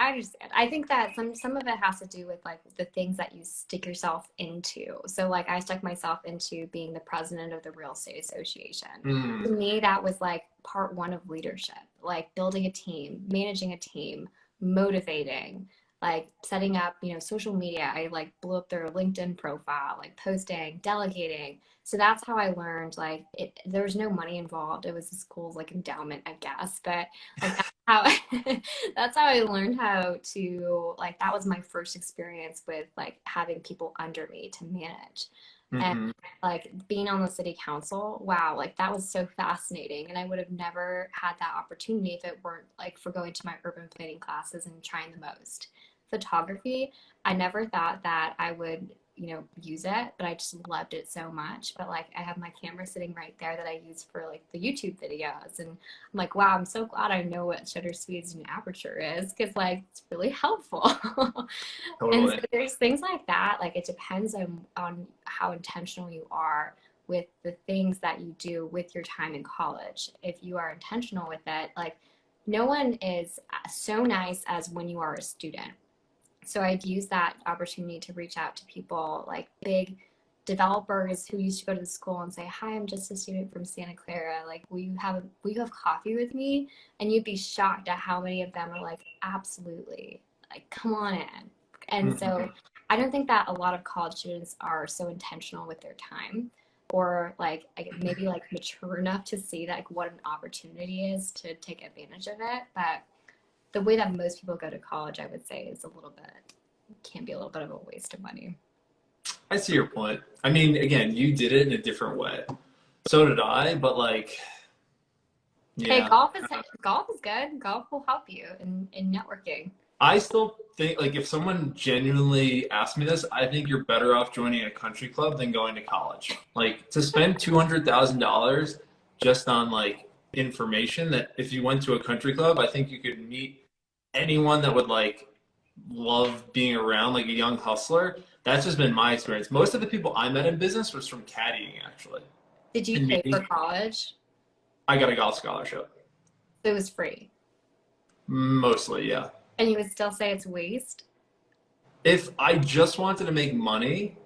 I think that some of it has to do with like the things that you stick yourself into. So like I stuck myself into being the president of the Real Estate Association. To me, that was like part one of leadership, like building a team, managing a team, motivating, like setting up, social media. I like blew up their LinkedIn profile, like posting, delegating. So that's how I learned, like there was no money involved. It was the school's like endowment, I guess. But like that's how I learned how to, like, that was my first experience with like having people under me to manage. And like being on the city council, wow, like that was so fascinating. And I would have never had that opportunity if it weren't like for going to my urban planning classes and trying the most. Photography, I never thought that I would, use it, but I just loved it so much. But like I have my camera sitting right there that I use for like the YouTube videos. And I'm like, wow, I'm so glad I know what shutter speeds and aperture is, because like it's really helpful. totally. And so there's things like that. Like it depends on how intentional you are with the things that you do with your time in college. If you are intentional with it, like no one is so nice as when you are a student. So I'd use that opportunity to reach out to people like big developers who used to go to the school and say, hi, I'm just a student from Santa Clara. Like, will you have coffee with me? And you'd be shocked at how many of them are like, absolutely. like, come on in. And so I don't think that a lot of college students are so intentional with their time, or like maybe like mature enough to see that like what an opportunity is to take advantage of it. But the way that most people go to college, I would say, is can be a little bit of a waste of money. I see your point. I mean, again, you did it in a different way. So did I, but like, Hey, yeah. golf is good. Golf will help you in networking. I still think, like, if someone genuinely asked me this, I think you're better off joining a country club than going to college. Like, to spend $200,000 just on like information, that if you went to a country club, I think you could meet anyone that would like love being around, like a young hustler. That's just been my experience. Most of the people I met in business was from caddying, actually. Did you And pay meeting. for college? I got a golf scholarship. It was free. Mostly, yeah. And you would still say it's waste? If I just wanted to make money,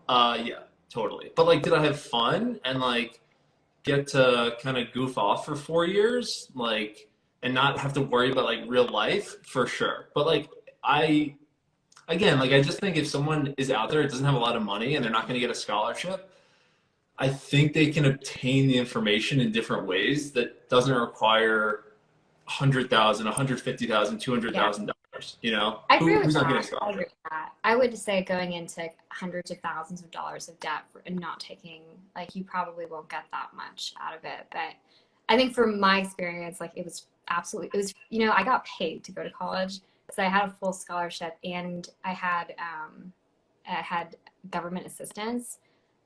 yeah, totally. But like, did I have fun and like get to kind of goof off for 4 years, like, and not have to worry about like real life? For sure. But like, again, like, I just think if someone is out there, doesn't have a lot of money, and they're not going to get a scholarship, I think they can obtain the information in different ways that doesn't require 100,000, 150,000, $200,000. You know, I agree with who's not that. getting a I agree scholarship? with that. I would say going into hundreds of thousands of dollars of debt and not taking, like, you probably won't get that much out of it. But I think from my experience, like, it was, I got paid to go to college because I had a full scholarship, and I had government assistance.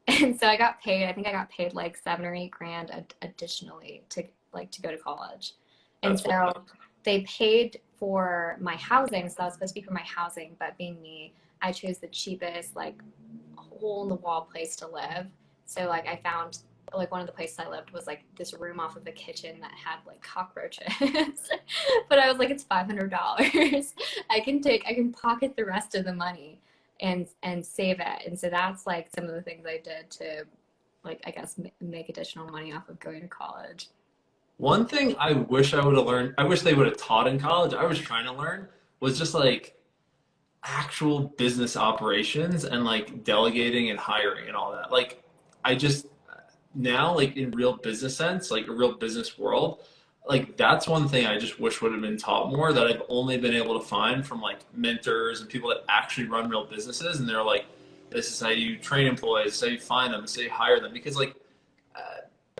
And so I got paid, I think I got paid like 7 or 8 grand additionally to go to college. And That's so wild. they paid for my housing. So that was supposed to be for my housing, but being me, I chose the cheapest, like, hole in the wall place to live. So like I found, like, one of the places I lived was like this room off of the kitchen that had like cockroaches. But I was like, it's $500. I can pocket the rest of the money and save it. And so that's like some of the things I did to, like, I guess make additional money off of going to college. One thing I wish I would have learned, I wish they would have taught in college, I was trying to learn, was just like actual business operations and like delegating and hiring and all that. Like, I just, now, like, in real business sense, like a real business world, like, that's one thing I just wish would have been taught more, that I've only been able to find from like mentors and people that actually run real businesses. And they're like, this is how you train employees, this is how you find them, this is how you hire them. Because like,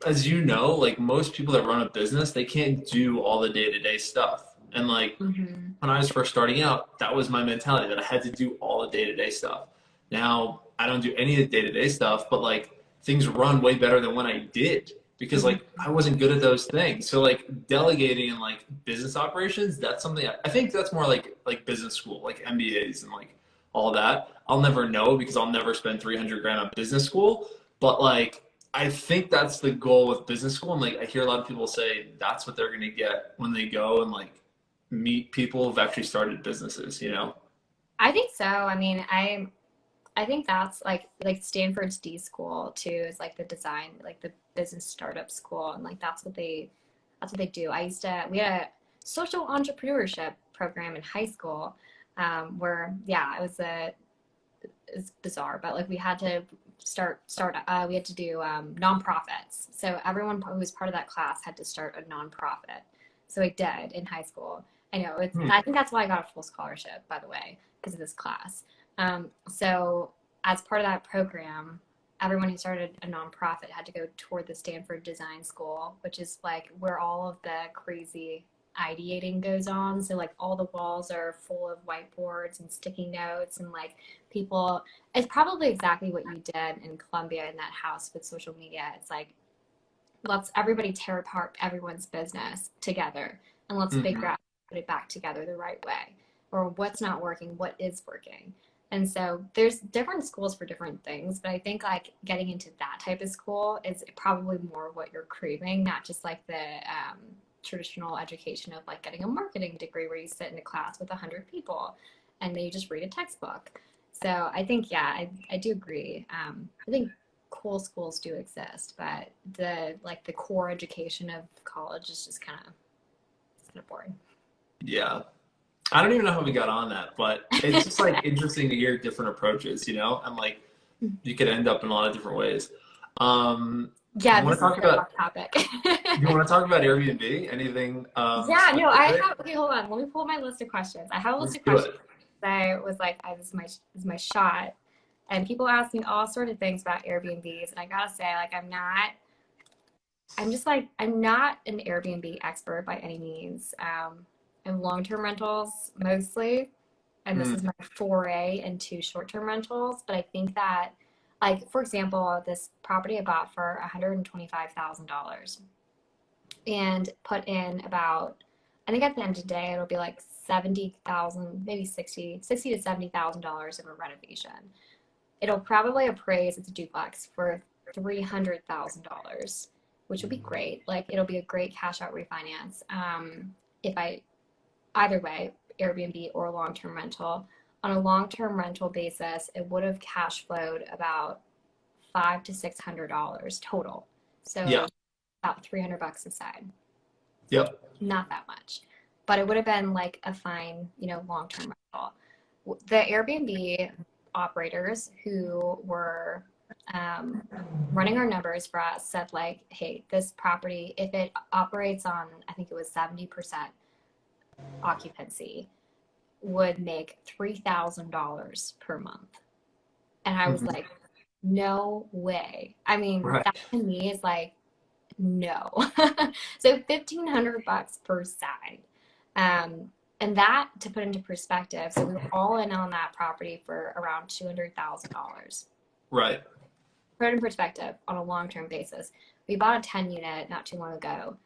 as you know, like, most people that run a business, they can't do all the day-to-day stuff. And like, Mm-hmm. when I was first starting out, that was my mentality, that I had to do all the day-to-day stuff. Now I don't do any of the day-to-day stuff, but like, things run way better than when I did, because like, I wasn't good at those things. So like, delegating and like business operations, that's something I think that's more like business school, like MBAs and like all that. I'll never know because I'll never spend 300 grand on business school. But like, I think that's the goal with business school. And like, I hear a lot of people say that's what they're going to get when they go and like meet people who've actually started businesses, you know? I think so. I mean, I think that's like Stanford's D school too, is like the design, like the business startup school, and like that's what they do. We had a social entrepreneurship program in high school, where, yeah, it's bizarre, but like we had to we had to do nonprofits. So everyone who was part of that class had to start a nonprofit. So I did in high school. I know I think that's why I got a full scholarship, by the way, because of this class. So as part of that program, everyone who started a nonprofit had to go toward the Stanford Design School, which is like where all of the crazy ideating goes on. So like all the walls are full of whiteboards and sticky notes, and like people, it's probably exactly what you did in Columbia in that house with social media. It's like, let's everybody tear apart everyone's business together, and let's figure out how to put it back together the right way, or what's not working, what is working. And so there's different schools for different things, but I think like getting into that type of school is probably more what you're craving, not just like the traditional education of like getting a marketing degree where you sit in a class with 100 people and then you just read a textbook. So I think, yeah, I do agree. I think cool schools do exist, but the core education of college is just kind of boring. Yeah. I don't even know how we got on that, but it's just like interesting to hear different approaches, you know, and like you could end up in a lot of different ways. Yeah, You want this to is talk a about? hot topic. You want to talk about Airbnb? Anything Yeah, no, I specific? have, okay, hold on. Let me pull up my list of questions. I have a list Let's of do questions. it. I was like, this is my shot. And people ask me all sort of things about Airbnbs. And I gotta say, like, I'm not an Airbnb expert by any means. I'm long-term rentals mostly. And this Hmm. is my foray into short-term rentals. But I think that, like, for example, this property I bought for $125,000 and put in about, I think at the end of the day, it'll be like 70,000, maybe 60 to $70,000 of a renovation. It'll probably appraise its duplex for $300,000, which would be great. Like it'll be a great cash out refinance. If I, either way, Airbnb or long-term rental. On a long-term rental basis, it would have cash flowed about $500 to $600 total. Yeah. So about $300 a side. Yep. Not that much, but it would have been like a fine, long-term rental. The Airbnb operators who were running our numbers for us said like, hey, this property, if it operates on, I think it was 70% occupancy, would make $3,000 per month. And I was Mhm. like, no way. I mean, Right. that to me is like, no. So $1,500 per side. And that to put into perspective, so we were all in on that property for around $200,000. Right. Put it in perspective on a long-term basis. We bought a 10 unit not too long ago.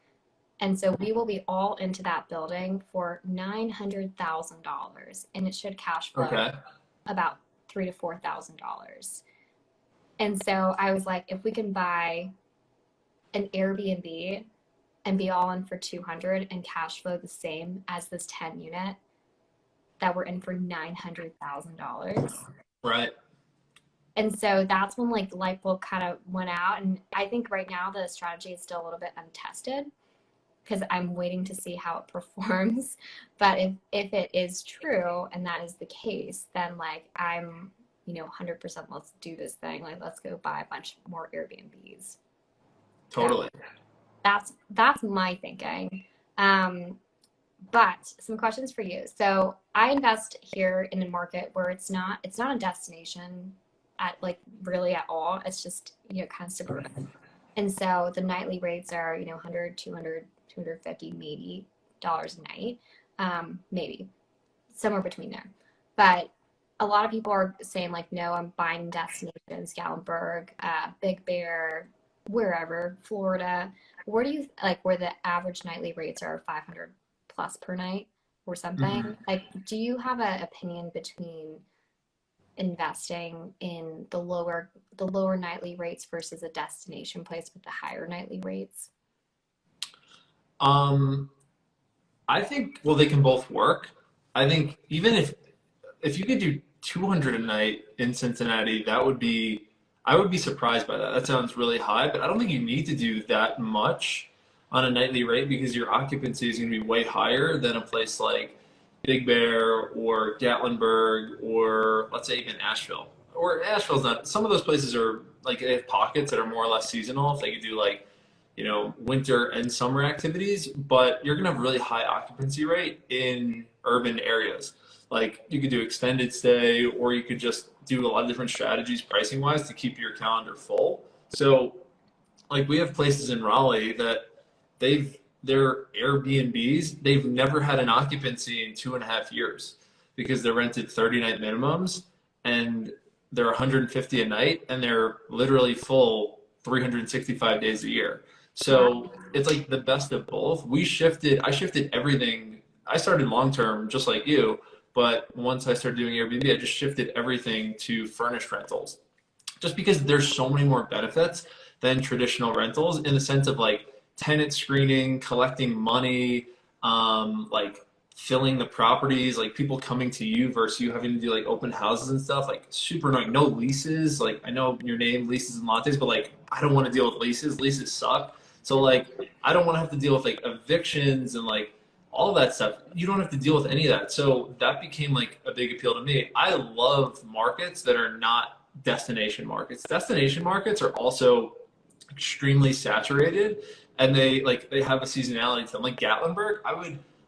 And so we will be all into that building for $900,000 and it should cash flow Okay. about $3,000 to $4,000. And so I was like, if we can buy an Airbnb and be all in for 200 and cash flow the same as this 10 unit that we're in for $900,000. Right. And so that's when like the light bulb kind of went out. And I think right now the strategy is still a little bit untested because I'm waiting to see how it performs. But if it is true and that is the case, then like I'm, 100% let's do this thing. Like let's go buy a bunch more Airbnbs. Totally. That's my thinking. But some questions for you. So I invest here in a market where it's not a destination at like really at all. It's just kind of suburban. And so the nightly rates are 100, 200, 250 maybe dollars a night, maybe somewhere between there. But a lot of people are saying like, no, I'm buying destinations, Gatlinburg, Big Bear, wherever, Florida. Where do you like where the average nightly rates are 500 plus per night or something? Mhm. Like, do you have an opinion between investing in the lower nightly rates versus a destination place with the higher nightly rates? Um, I think well they can both work. I think even if you could do 200 a night in Cincinnati, I would be surprised by that. That sounds really high, but I don't think you need to do that much on a nightly rate because your occupancy is going to be way higher than a place like Big Bear or Gatlinburg or let's say even Asheville. Or Asheville's not, some of those places are like they have pockets that are more or less seasonal. If they could do like, winter and summer activities, but you're going to have really high occupancy rate in urban areas. Like you could do extended stay or you could just do a lot of different strategies pricing wise to keep your calendar full. So like we have places in Raleigh that they're Airbnbs, they've never had an occupancy in 2.5 years because they're rented 30 night minimums and they're 150 a night and they're literally full 365 days a year. Wow. So it's like the best of both. I shifted everything. I started long term just like you, but once I started doing Airbnb, I just shifted everything to furnished rentals just because there's so many more benefits than traditional rentals in the sense of like tenant screening, collecting money, like filling the properties, like people coming to you versus you having to do like open houses and stuff, like super annoying. No leases. Like I know your name, leases and lattes, but like I don't want to deal with leases. Leases suck. So like I don't want to have to deal with like evictions and like all of that stuff. You don't have to deal with any of that. So that became like a big appeal to me. I love markets that are not destination markets. Destination markets are also extremely saturated, and they have a seasonality to them. Like Gatlinburg,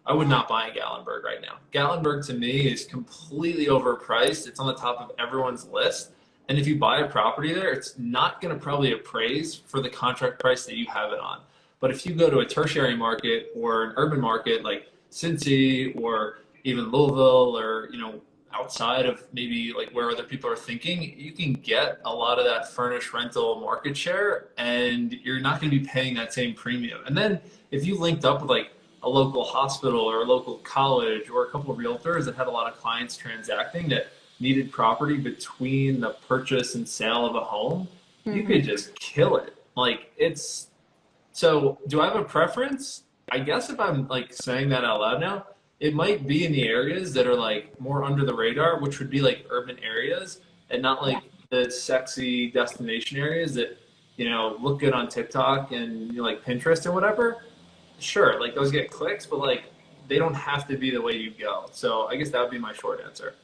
I would not buy in Gatlinburg right now. Gatlinburg to me is completely overpriced. It's on the top of everyone's list. And if you buy a property there, it's not going to probably appraise for the contract price that you have it on. But if you go to a tertiary market or an urban market like Cincy or even Louisville, or, you know, outside of maybe like where other people are thinking, you can get a lot of that furnished rental market share, and you're not going to be paying that same premium. And then if you linked up with like a local hospital or a local college or a couple of realtors that had a lot of clients transacting that needed property between the purchase and sale of a home, you could just kill it. Like, it's, so do I have a preference? I guess if I'm like saying that out loud now, it might be in the areas that are like more under the radar, which would be like urban areas, and not like the sexy destination areas that, you know, look good on TikTok and, you know, like Pinterest or whatever. Sure, like those get clicks, but like they don't have to be the way you go. So I guess that would be my short answer.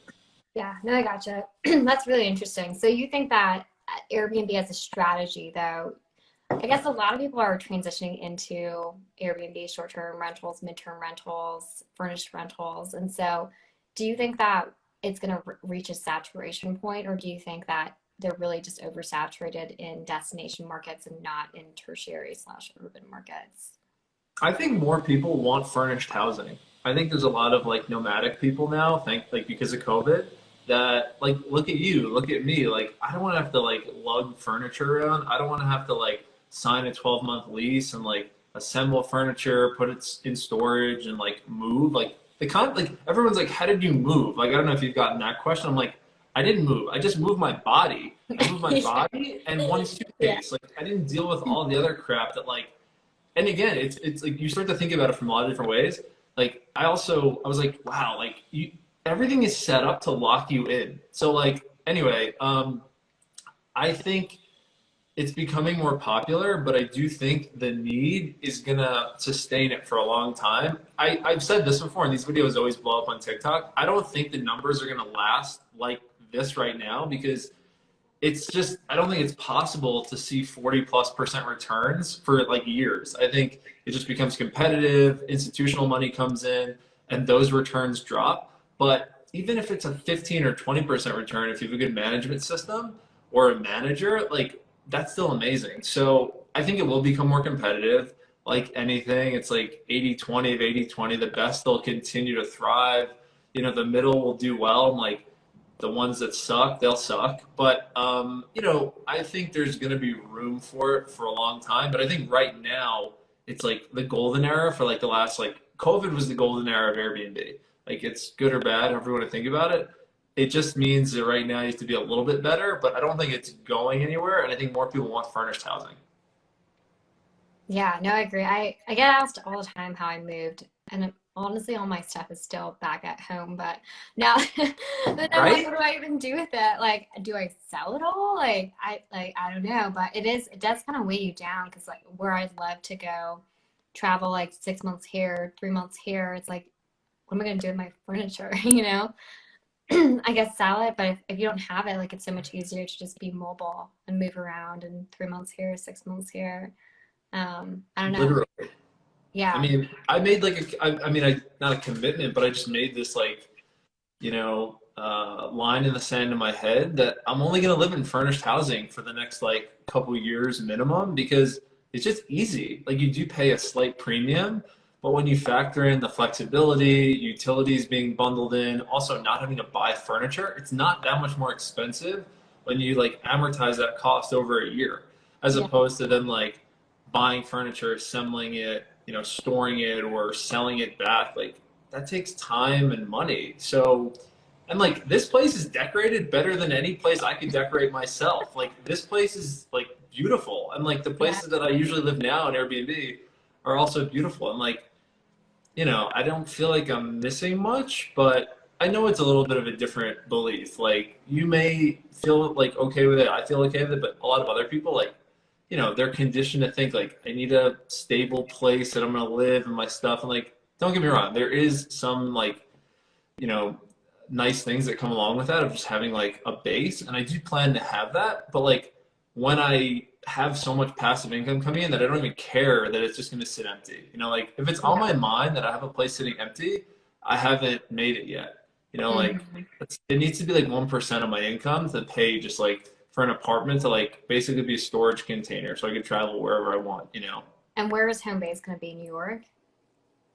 Yeah, no, I gotcha. That's really interesting. So you think that Airbnb as a strategy, though, I guess a lot of people are transitioning into Airbnb, short-term rentals, mid-term rentals, furnished rentals. And so do you think that it's going to reach a saturation point, or do you think that they're really just oversaturated in destination markets and not in tertiary/urban markets? I think more people want furnished housing. I think there's a lot of like nomadic people now, like because of COVID, that like, look at you, look at me. Like, I don't want to have to like lug furniture around. I don't want to have to like sign a 12-month lease and like assemble furniture, put it in storage, and like move. Like like everyone's like, how did you move? Like, I don't know if you've gotten that question. I'm like, I didn't move. I just moved my body. I moved my body and one suitcase. Like, I didn't deal with all the other crap that like. And again, it's like you start to think about it from a lot of different ways. Like, I was like, wow, like everything is set up to lock you in. So like, anyway, I think it's becoming more popular, but I do think the need is gonna sustain it for a long time. I've said this before, and these videos always blow up on TikTok. I don't think the numbers are gonna last like this right now, because it's just, I don't think it's possible to see 40+% returns for like years. I think it just becomes competitive, institutional money comes in, and those returns drop. But even if it's a 15 or 20% return, if you have a good management system or a manager, like, that's still amazing. So I think it will become more competitive. Like anything, it's like 80-20 of 80-20. The best, they'll continue to thrive. You know, the middle will do well. Like, the ones that suck, they'll suck. But, you know, I think there's going to be room for it for a long time. But I think right now, it's like the golden era for like the last, like, COVID was the golden era of Airbnb. Like, it's good or bad, however you want to think about it. It just means that right now you have to be a little bit better, but I don't think it's going anywhere. And I think more people want furnished housing. Yeah, no, I agree. I get asked all the time how I moved, and honestly, all my stuff is still back at home. But now, but I'm like, Right? what do I even do with it? Like, do I sell it all? I don't know. But it does kind of weigh you down, because like where I'd love to go, travel like 6 months here, 3 months here. It's like, what am I gonna do with my furniture? You know? I guess sell it, but if you don't have it, like, it's so much easier to just be mobile and move around, and 3 months here, 6 months here. I don't know. Literally. Yeah. I mean, I made like not a commitment, but I just made this like, you know, line in the sand in my head that I'm only going to live in furnished housing for the next like couple years minimum, because it's just easy. Like, you do pay a slight premium, but when you factor in the flexibility, utilities being bundled in, also not having to buy furniture, it's not that much more expensive when you like amortize that cost over a year, as opposed to then like buying furniture, assembling it, you know, storing it or selling it back. Like, that takes time and money. So, and like, this place is decorated better than any place I could decorate myself. Like, this place is like beautiful. And like the places that I usually live now on Airbnb are also beautiful. And like, you know, I don't feel like I'm missing much, but I know it's a little bit of a different belief. Like, you may feel like okay with it. I feel okay with it, but a lot of other people, like, you know, they're conditioned to think like, I need a stable place that I'm going to live and my stuff. And like, don't get me wrong, there is some like, you know, nice things that come along with that of just having like a base, and I do plan to have that. But like when I have so much passive income coming in that I don't even care that it's just going to sit empty. You know, like if it's on my mind that I have a place sitting empty, I haven't made it yet. You know, like it needs to be like 1% of my income to pay just like for an apartment to like basically be a storage container so I can travel wherever I want, you know. And where is home base going to be? New York?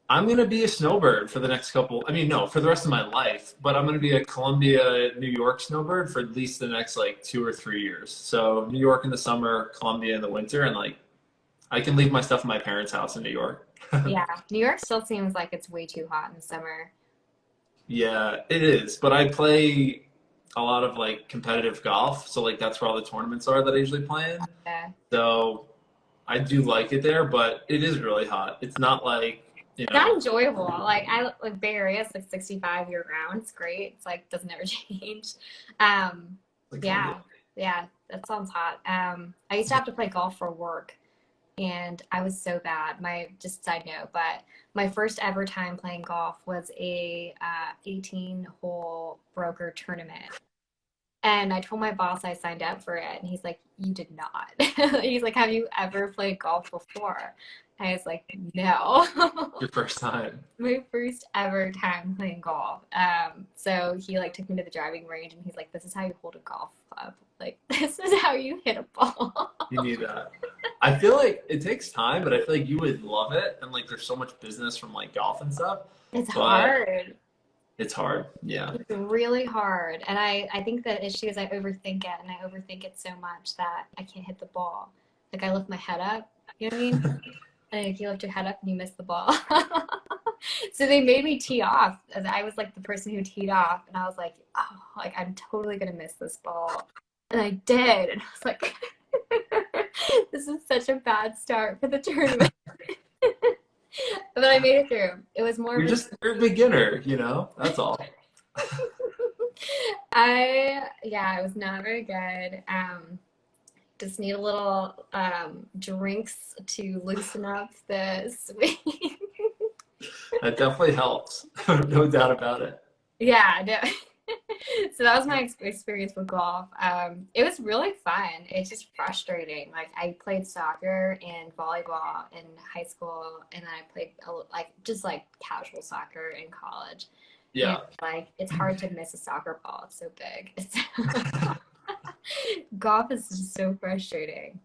I'm going to be a snowbird for the next couple, I mean, no, for the rest of my life, but I'm going to be a Columbia, New York snowbird for at least the next like 2 or 3 years. So New York in the summer, Columbia in the winter, and like I can leave my stuff in my parents' house in New York. Yeah, New York still seems like it's way too hot in the summer. Yeah, it is, but I play a lot of like competitive golf, so like that's where all the tournaments are that I usually play in. Yeah. So I do like it there, but it is really hot. It's not like, you know, Not enjoyable. Like I like Bay Area, it's like 65 year round. It's great. It's like doesn't ever change. like Yeah, yeah, that sounds hot. I used to have to play golf for work, and I was so bad. My just side note, but my first ever time playing golf was a 18-hole broker tournament. And I told my boss I signed up for it, and he's like, "You did not." He's like, "Have you ever played golf before?" I was like, "No." your first time. My first ever time playing golf. So he like took me to the driving range, and he's like, "This is how you hold a golf club. Like this is how you hit a ball." You need that. I feel like it takes time, but I feel like you would love it, and like there's so much business from like golf and stuff. It's But hard. it's hard. Yeah. It's really hard. And I think the issue is I overthink it, and I overthink it so much that I can't hit the ball. Like I lift my head up, you know what I mean? And if you lift your head up and you miss the ball. So they made me tee off. And I was like the person who teed off, and I was like, oh, like I'm totally gonna miss this ball. And I did. And I was like, this is such a bad start for the tournament. But I made it through. It was more You're a beginner, you know? That's all. I was not very good. Just need a little drinks to loosen up the swing. That definitely helps. No doubt about it. Yeah, no. So that was my experience with golf. It was really fun. It's just frustrating. Like I played soccer and volleyball in high school, and then I played just casual soccer in college. Yeah. And, like it's hard to miss a soccer ball. It's so big. Golf is just so frustrating.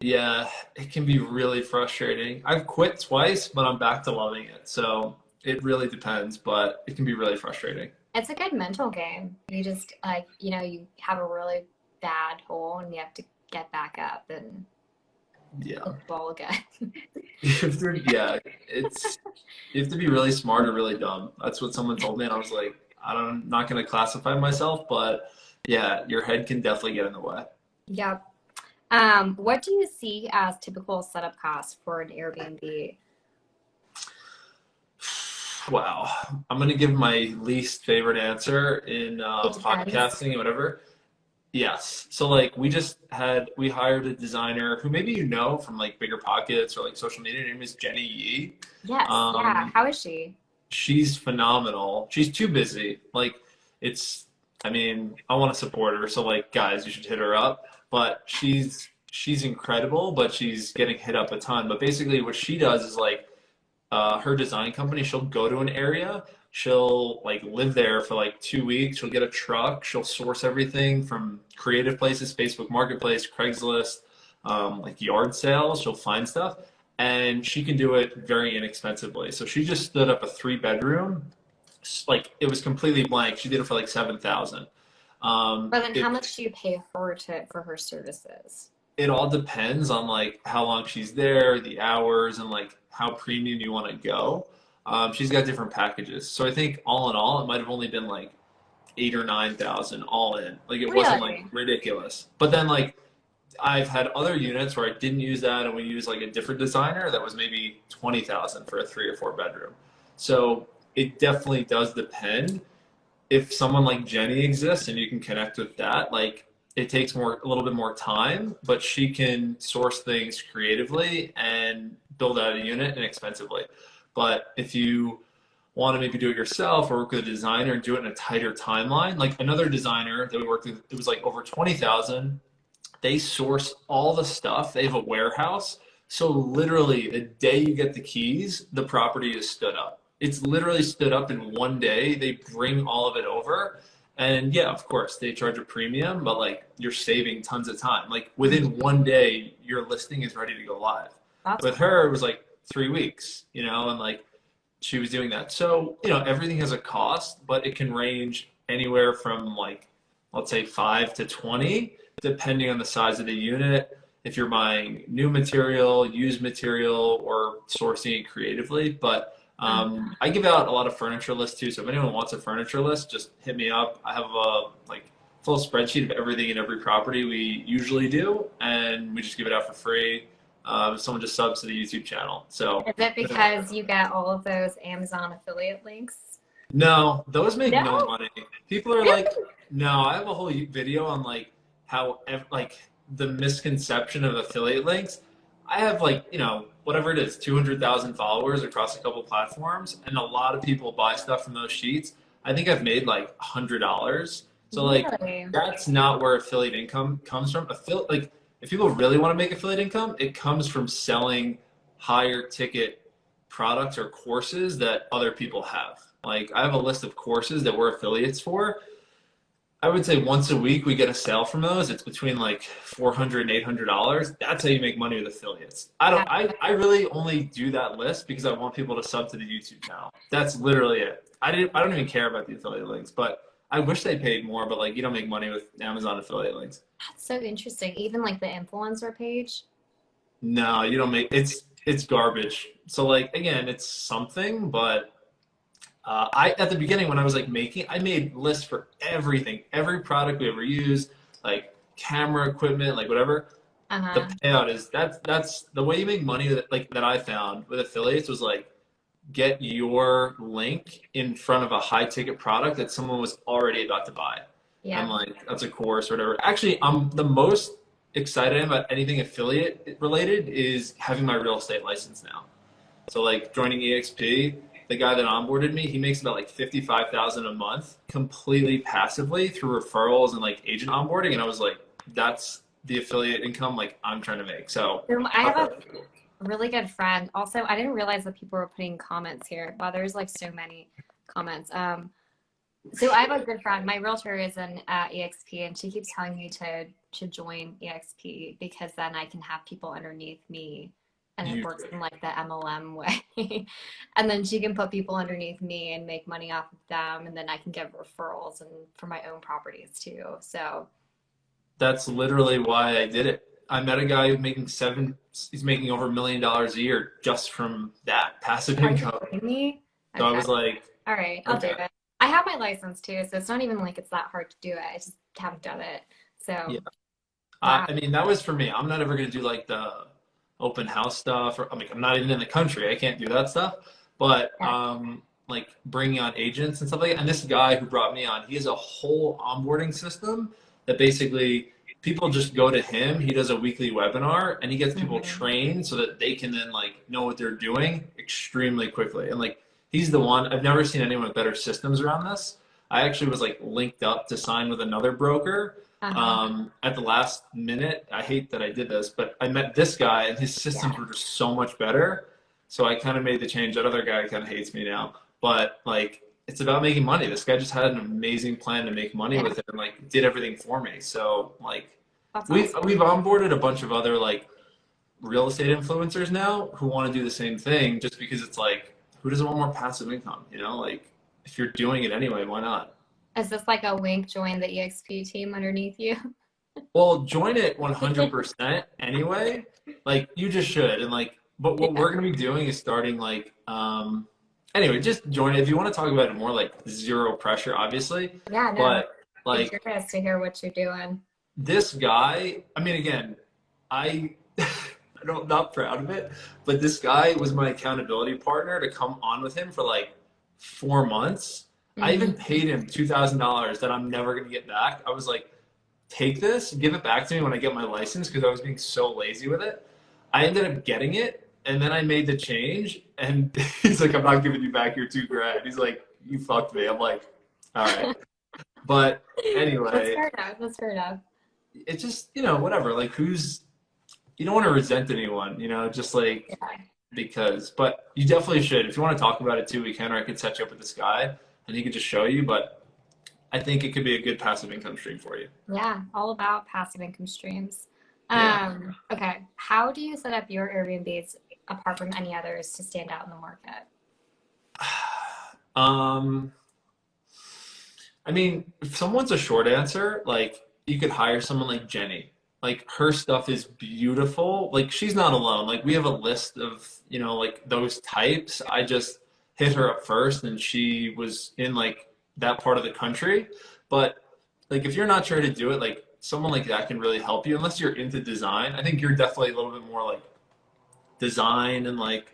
Yeah, it can be really frustrating. I've quit twice, but I'm back to loving it. So it really depends, but it can be really frustrating. It's a good mental game. You just you have a really bad hole and you have to get back up and Yeah. hit the ball again. Yeah, you have to be really smart or really dumb. That's what someone told me, and I was like, I'm not going to classify myself, but yeah, your head can definitely get in the way. Yep. What do you see as typical setup costs for an Airbnb? Wow. I'm going to give my least favorite answer in It depends. podcasting and whatever. Yes. So like we hired a designer who maybe you know from like Bigger Pockets or like social media. Her name is Jenny Yee. Yes. Yeah. How is she? She's phenomenal. She's too busy. Like I want to support her. So like guys, you should hit her up. But she's incredible, but she's getting hit up a ton. But basically what she does is like her design company, she'll go to an area, she'll like live there for like 2 weeks, she'll get a truck, she'll source everything from creative places, Facebook Marketplace, Craigslist, like yard sales, she'll find stuff, and she can do it very inexpensively. So she just stood up a 3-bedroom, like it was completely blank. She did it for like 7,000. But then how much do you pay her for her services? It all depends on like how long she's there, the hours, and like how premium you want to go. She's got different packages. So I think all in all, it might have only been like 8,000 or 9,000 all in. Like it wasn't like ridiculous. But then like I've had other units where I didn't use that and we used like a different designer that was maybe 20,000 for a 3 or 4 bedroom. So it definitely does depend. If someone like Jenny exists and you can connect with that, like it takes a little bit more time, but she can source things creatively and build out a unit inexpensively. But if you want to maybe do it yourself or work with a designer and do it in a tighter timeline, like another designer that we worked with, it was like over 20,000. They source all the stuff. They have a warehouse. So literally the day you get the keys, the property is stood up. It's literally stood up in one day. They bring all of it over. And yeah, of course, they charge a premium, but like you're saving tons of time. Like within one day, your listing is ready to go live. That's With her, it was like 3 weeks, you know, and like she was doing that. So, you know, everything has a cost, but it can range anywhere from like, let's say 5 to 20, depending on the size of the unit. If you're buying new material, used material, or sourcing it creatively. But I give out a lot of furniture lists too. So if anyone wants a furniture list, just hit me up. I have a like full spreadsheet of everything in every property we usually do, and we just give it out for free. Someone just subs to the YouTube channel. So Is it because you get all of those Amazon affiliate links? no, those make no No? money. People are like, no, I have a whole video on like how like the misconception of affiliate links. I have like, you know, whatever it is, 200,000 followers across a couple platforms, and a lot of people buy stuff from those sheets. I think I've made like $100. So like Really? that's not where affiliate income comes from. Like if people really want to make affiliate income, it comes from selling higher ticket products or courses that other people have. Like I have a list of courses that we're affiliates for. I would say once a week we get a sale from those. It's between like $400 and $800. That's how you make money with affiliates. I really only do that list because I want people to sub to the YouTube channel. That's literally it. I don't even care about the affiliate links, but I wish they paid more, but like you don't make money with Amazon affiliate links. That's so interesting. Even like the influencer page. No, you don't make it's garbage. So like again, it's something, but I at the beginning when I was like I made lists for everything, every product we ever used, like camera equipment, like whatever. Uh-huh. The payout is that's the way you make money that I found with affiliates was like get your link in front of a high ticket product that someone was already about to buy. Yeah. And like that's a course or whatever. Actually, I'm the most excited about anything affiliate related is having my real estate license now. So like joining EXP, the guy that onboarded me, he makes about like $55,000 a month completely passively through referrals and like agent onboarding. And I was like, that's the affiliate income like I'm trying to make. So I have a really good friend. Also, I didn't realize that people were putting comments here. Wow, there's like so many comments. So I have a good friend. My realtor is in EXP, and she keeps telling me to join EXP because then I can have people underneath me, and it works in like the MLM way. And then she can put people underneath me and make money off of them, and then I can get referrals and for my own properties too. So that's literally why I did it. I met a guy who's he's making over $1 million a year just from that passive income. Are you kidding me? So Okay. I was like, all right, I'll do it. I have my license too, so it's not even like it's that hard to do it. I just haven't done it. So yeah. I mean, that was for me. I'm not ever going to do like the open house stuff, or I mean, I'm not even in the country. I can't do that stuff. But like bringing on agents and stuff like that. And this guy who brought me on, he has a whole onboarding system that basically people just go to him. He does a weekly webinar and he gets people trained so that they can then like know what they're doing extremely quickly. And like, he's the one, I've never seen anyone with better systems around this. I actually was like linked up to sign with another broker at the last minute. I hate that I did this, but I met this guy and his systems were just so much better. So I kind of made the change. That other guy kind of hates me now, but like, it's about making money. This guy just had an amazing plan to make money with it and like did everything for me. So like we've onboarded a bunch of other like real estate influencers now who want to do the same thing just because it's like, who doesn't want more passive income? You know, like if you're doing it anyway, why not? Is this like a wink, join the EXP team underneath you? Well, join it 100% anyway. Like you just should. And like, but what we're going to be doing is starting like, anyway, just join it. If you want to talk about it more, like zero pressure, obviously. Yeah, no. But like, I'm curious to hear what you're doing. This guy, I mean, again, I'm not proud of it, but this guy was my accountability partner to come on with him for like 4 months. I even paid him $2,000 that I'm never going to get back. I was like, take this, give it back to me when I get my license because I was being so lazy with it. I ended up getting it. And then I made the change, and he's like, I'm not giving you back your $2,000. He's like, you fucked me. I'm like, all right. But That's anyway, fair enough. That's fair enough. it's just, you know, whatever. Like, you don't want to resent anyone, you know, just like, Yeah. because, but you definitely should. If you want to talk about it too, we can, or I could set you up with this guy and he could just show you. But I think it could be a good passive income stream for you. Yeah, all about passive income streams. Yeah. Okay. How do you set up your Airbnbs apart from any others to stand out in the market? Um, I mean, if someone's a short answer, like you could hire someone like Jenny. Like her stuff is beautiful. Like she's not alone. Like we have a list of, you know, like those types. I just hit her up first and she was in like that part of the country. But like if you're not sure how to do it, like someone like that can really help you unless you're into design. I think you're definitely a little bit more like design and like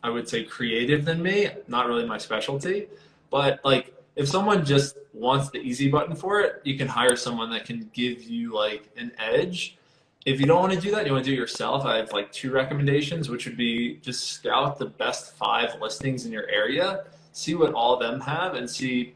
I would say creative than me. Not really my specialty. But like if someone just wants the easy button for it, you can hire someone that can give you like an edge. If you don't want to do that, you want to do it yourself, I have like two recommendations, which would be just scout the best 5 listings in your area, see what all of them have, and see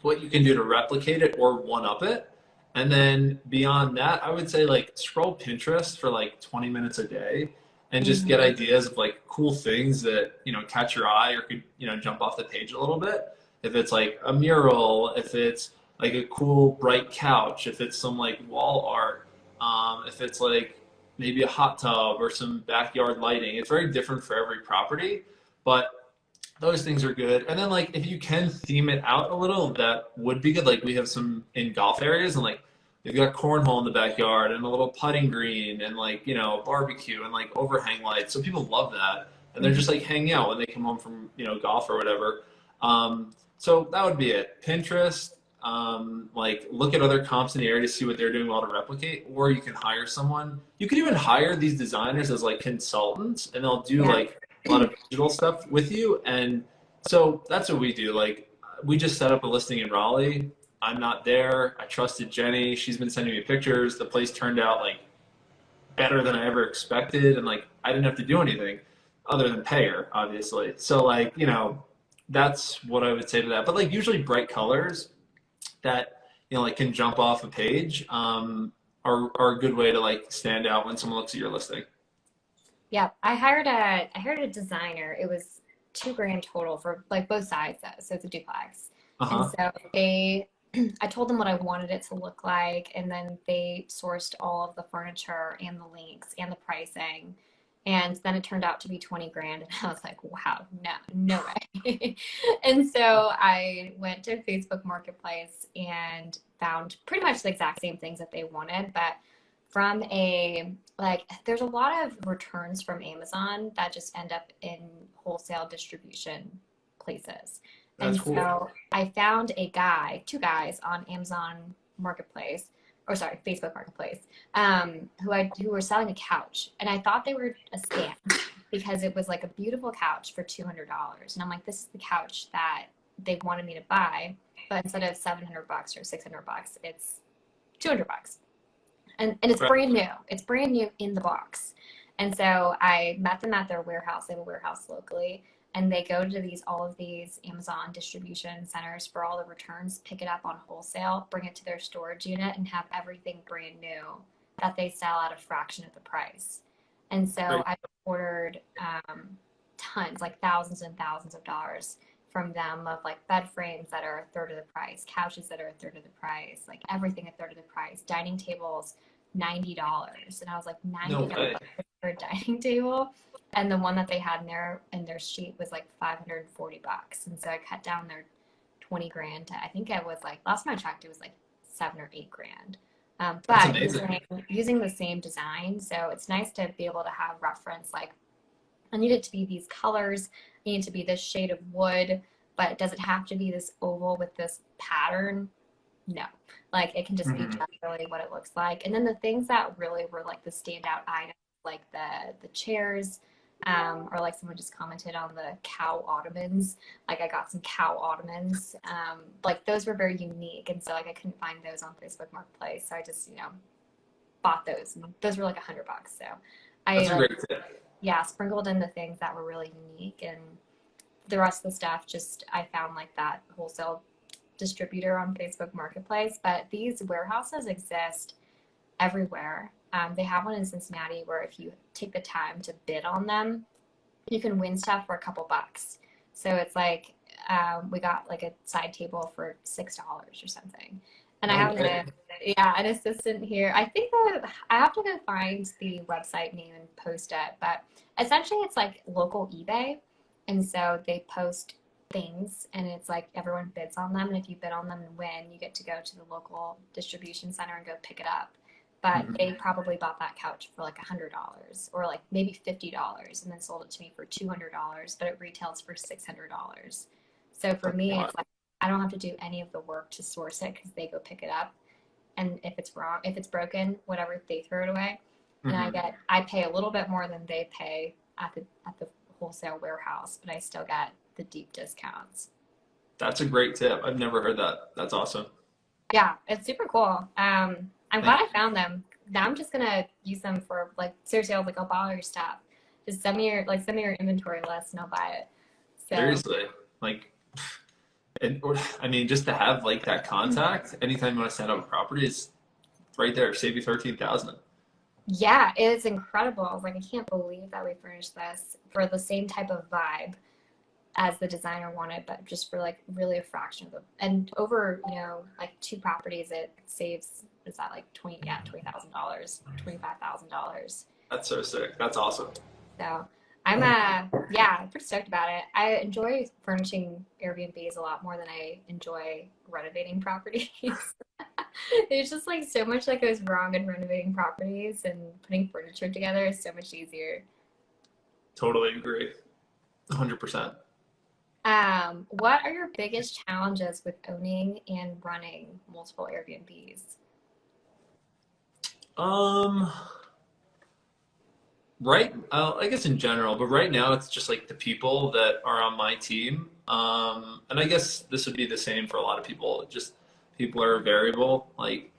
what you can do to replicate it or one up it. And then beyond that, I would say like scroll Pinterest for like 20 minutes a day and just get Mhm. ideas of like cool things that, you know, catch your eye or could, you know, jump off the page a little bit. If it's like a mural, if it's like a cool bright couch, if it's some like wall art, if it's like maybe a hot tub or some backyard lighting. It's very different for every property, but those things are good. And then like if you can theme it out a little, that would be good. Like we have some in golf areas and like they've got cornhole in the backyard and a little putting green and like, you know, barbecue and like overhang lights. So people love that. And they're just like hanging out when they come home from, you know, golf or whatever. So that would be it. Pinterest, like look at other comps in the area to see what they're doing well to replicate, or you can hire someone. You could even hire these designers as like consultants and they'll do Yeah. like a lot of digital stuff with you. And so that's what we do. Like we just set up a listing in Raleigh. I'm not there. I trusted Jenny. She's been sending me pictures. The place turned out like better than I ever expected. And like I didn't have to do anything other than pay her, obviously. So like, you know, that's what I would say to that. But like usually bright colors that, you know, like can jump off a page are a good way to like stand out when someone looks at your listing. Yeah, I hired a designer. It was $2,000 total for like both sides though, so it's a duplex. And Uh-huh. so I told them what I wanted it to look like, and then they sourced all of the furniture and the links and the pricing. And then it turned out to be $20,000, and I was like, wow, no, no way. And so I went to Facebook Marketplace and found pretty much the exact same things that they wanted, but from a like there's a lot of returns from Amazon that just end up in wholesale distribution places. And That's cool. so I found two guys on Amazon Marketplace, or sorry, Facebook Marketplace, who were selling a couch, and I thought they were a scam because it was like a beautiful couch for $200, and I'm like, this is the couch that they wanted me to buy, but instead of $700 or $600, it's $200. And it's Right. brand new. It's brand new in the box. And so I met them at their warehouse. They have a warehouse locally, and they go to all of these Amazon distribution centers for all the returns, pick it up on wholesale, bring it to their storage unit, and have everything brand new that they sell at a fraction of the price. And so Right. I ordered tons, like thousands and thousands of dollars from them of like bed frames that are a third of the price, couches that are a third of the price, like everything a third of the price, dining tables, $90. And I was like, No $90 way. for a dining table. And the one that they had in their sheet was like $540. And so I cut down their $20,000 to, I think I was like, last time I checked, it was like 7 or 8 grand. That's But amazing. using the same design, so it's nice to be able to have reference like, I need it to be these colors, I need it to be this shade of wood, but does it have to be this oval with this pattern? No. Like it can just be Mhm. generally what it looks like. And then the things that really were like the standout items, like the chairs, or like someone just commented on the cow ottomans. Like I got some cow ottomans. Like those were very unique, and so like I couldn't find those on Facebook Marketplace, so I just bought those, and those were like $100. So I That's a like great tip. yeah, sprinkled in the things that were really unique, and the rest of the stuff just I found like that wholesale distributor on Facebook Marketplace. But these warehouses exist everywhere. They have one in Cincinnati where if you take the time to bid on them, you can win stuff for a couple bucks. So it's like we got like a side table for $6 or something. And I have an assistant here. I think that I have to go find the website name and post it, but essentially it's like local eBay. And so they post things and it's like everyone bids on them. And if you bid on them and win, you get to go to the local distribution center and go pick it up. But they probably bought that couch for like $100 or like maybe $50 and then sold it to me for $200, but it retails for $600. So for me, it's like I don't have to do any of the work to source it because they go pick it up. And if it's wrong, if it's broken, whatever, they throw it away. And I pay a little bit more than they pay at the wholesale warehouse, but I still get the deep discounts. That's a great tip. I've never heard that. That's awesome. Yeah, it's super cool. I'm glad I found them. Now I'm just gonna use them for like seriously. I was like, I'll buy all your stuff. Just send me your inventory list and I'll buy it. So, seriously, like, I mean, just to have like that contact anytime you want to send up a property is right there. Save you $13,000. Yeah, it's incredible. I was like, I can't believe that we furnished this for the same type of vibe as the designer wanted, but just for like really a fraction of the, and over, like 2 properties, it saves, is that like $20,000, $25,000. That's so sick. That's awesome. So I'm pretty stoked about it. I enjoy furnishing Airbnbs a lot more than I enjoy renovating properties. There's just like so much that goes wrong in renovating properties, and putting furniture together is so much easier. Totally agree. 100%. What are your biggest challenges with owning and running multiple Airbnbs? I guess in general, but right now it's just like the people that are on my team. And I guess this would be the same for a lot of people. Just people are variable, like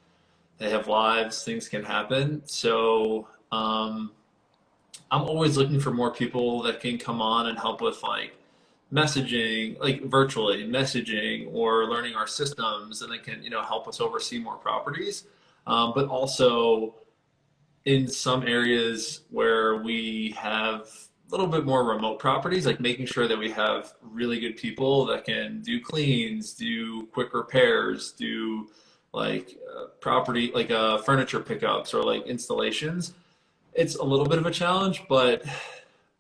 they have lives, things can happen. So, I'm always looking for more people that can come on and help with like messaging, like virtually messaging or learning our systems, and they can, help us oversee more properties. But also in some areas where we have a little bit more remote properties, like making sure that we have really good people that can do cleans, do quick repairs, do like property, like furniture pickups or like installations. It's a little bit of a challenge, but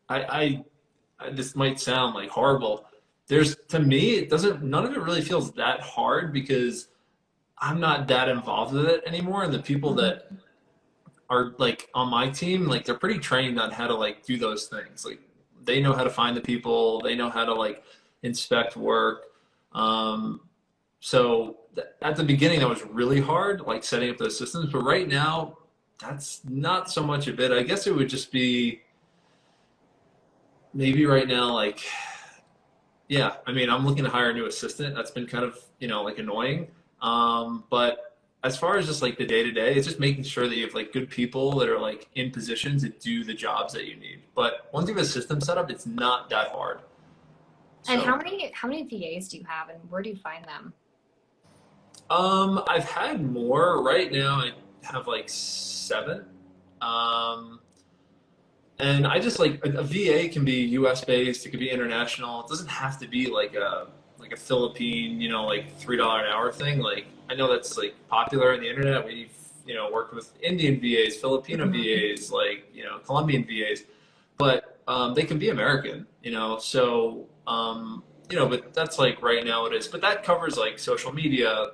I this might sound like horrible. To me, none of it really feels that hard because I'm not that involved with it anymore. And the people that are like on my team, like they're pretty trained on how to like do those things. Like they know how to find the people, they know how to like inspect work. So at the beginning that was really hard, like setting up those systems, but right now that's not so much of it. I guess it would just be maybe right now, like, yeah, I mean, I'm looking to hire a new assistant. That's been kind of, like annoying. But as far as just like the day to day, it's just making sure that you have like good people that are like in position to do the jobs that you need. But once you have a system set up, it's not that hard. And how many VAs do you have, and where do you find them? I've had more. Right now I have like 7. And I just like a VA can be US based, it could be international. It doesn't have to be like a Philippine, like $3 an hour thing. Like I know that's like popular on the internet. We've, worked with Indian VAs, Filipino VAs, like, Colombian VAs, but they can be American, so but that's like right now it is. But that covers like social media,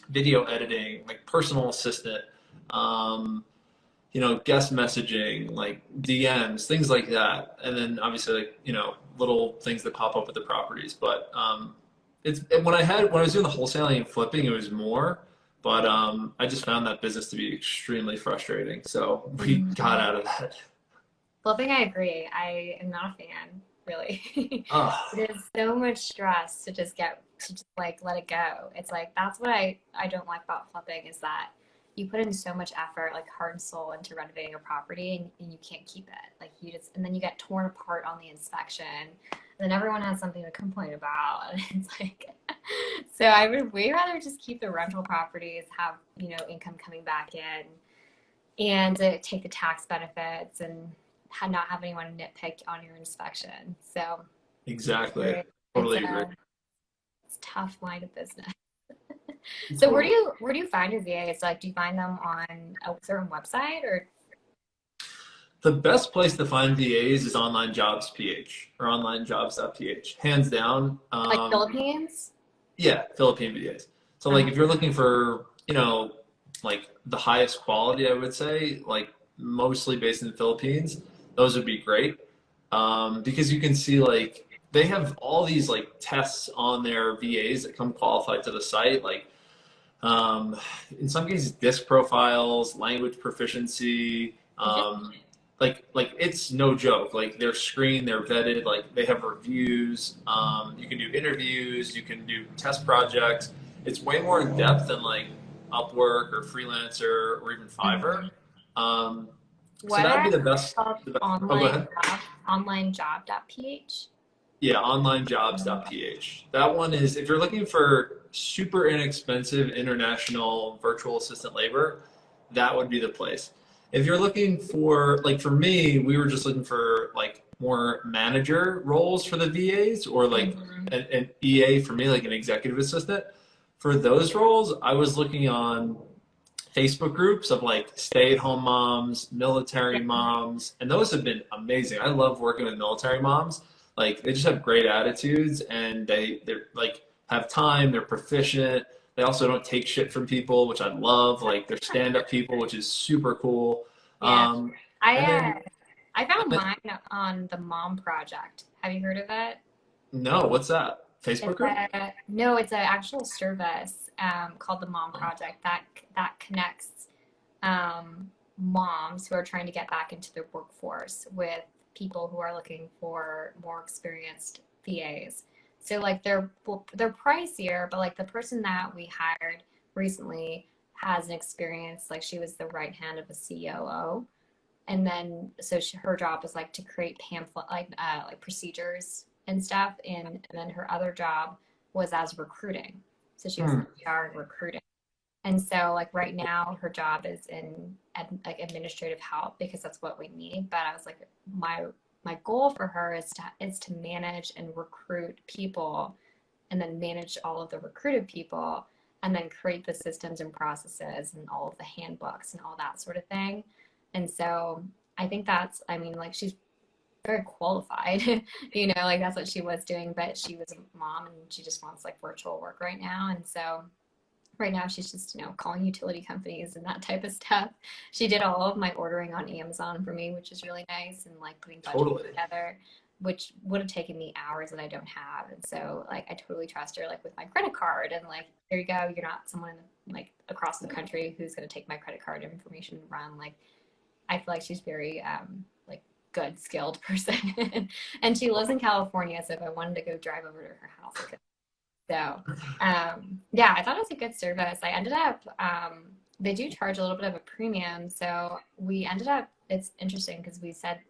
video editing, like personal assistant, guest messaging, like DMs, things like that. And then obviously like, little things that pop up with the properties. But when I was doing the wholesaling and flipping, it was more, but I just found that business to be extremely frustrating. So we got out of that. Flipping, I agree. I am not a fan, really. It is so much stress to just like let it go. It's like that's what I don't like about flipping is that you put in so much effort, like heart and soul, into renovating a property, and you can't keep it. Like you just, and then you get torn apart on the inspection, and then everyone has something to complain about. And it's like, so I would way rather just keep the rental properties, have, you know, income coming back in, and take the tax benefits, and not have anyone nitpick on your inspection. So Exactly. Totally agree. It's a tough line of business. So Totally. where do you find your VAs? Like, do you find them on a certain website, or? The best place to find VAs is Online Jobs PH or onlinejobs.ph, hands down. Like Philippines? Yeah, Philippine VAs. So like if you're looking for, you know, like the highest quality, I would say, like mostly based in the Philippines, those would be great. Because you can see like they have all these like tests on their VAs that come qualified to the site, like in some cases disc profiles, language proficiency, like it's no joke. Like they're screened, they're vetted, like they have reviews. You can do interviews, you can do test projects. It's way more in depth than like Upwork or Freelancer or even Fiverr. So What that would be are the best. called Oh, go ahead. onlinejob.ph? Yeah, onlinejobs.ph. That one is if you're looking for super inexpensive international virtual assistant labor, that would be the place. If you're looking for, like for me, we were just looking for like more manager roles for the VAs or like an EA for me, like an executive assistant. For those roles, I was looking on Facebook groups of like stay-at-home moms, military moms, and those have been amazing. I love working with military moms. Like they just have great attitudes and they're like have time, they're proficient. They also don't take shit from people, which I love. Like they're stand-up people, which is super cool. Yeah. And I found then, mine on the Mom Project. Have you heard of it? no, what's that? Facebook group? No, it's an actual service called the Mom Project that connects moms who are trying to get back into the workforce with people who are looking for more experienced VAs. So like they're pricier, but like the person that we hired recently has an experience, like she was the right hand of a COO. And then so her job was like to create pamphlet like procedures and stuff, and then her other job was as recruiting. So she was in PR and recruiting. And so like right now her job is in like administrative help because that's what we need. But I was like, my goal for her is to manage and recruit people, and then manage all of the recruited people, and then create the systems and processes and all of the handbooks and all that sort of thing. And so I think that's, I mean, like she's very qualified, you know, like that's what she was doing, but she was a mom and she just wants like virtual work right now. And so right now she's just, you know, calling utility companies and that type of stuff. She did all of my ordering on Amazon for me, which is really nice, and like putting budgets together, which would have taken me hours that I don't have. And so like I totally trust her, like with my credit card, and like there you go, you're not someone like across the country who's going to take my credit card information and run. Like I feel like she's very like good, skilled person. And she lives in California, so if I wanted to go drive over to her house, I could. So yeah, I thought it was a good service. I ended up they do charge a little bit of a premium, so we ended up, it's interesting because we said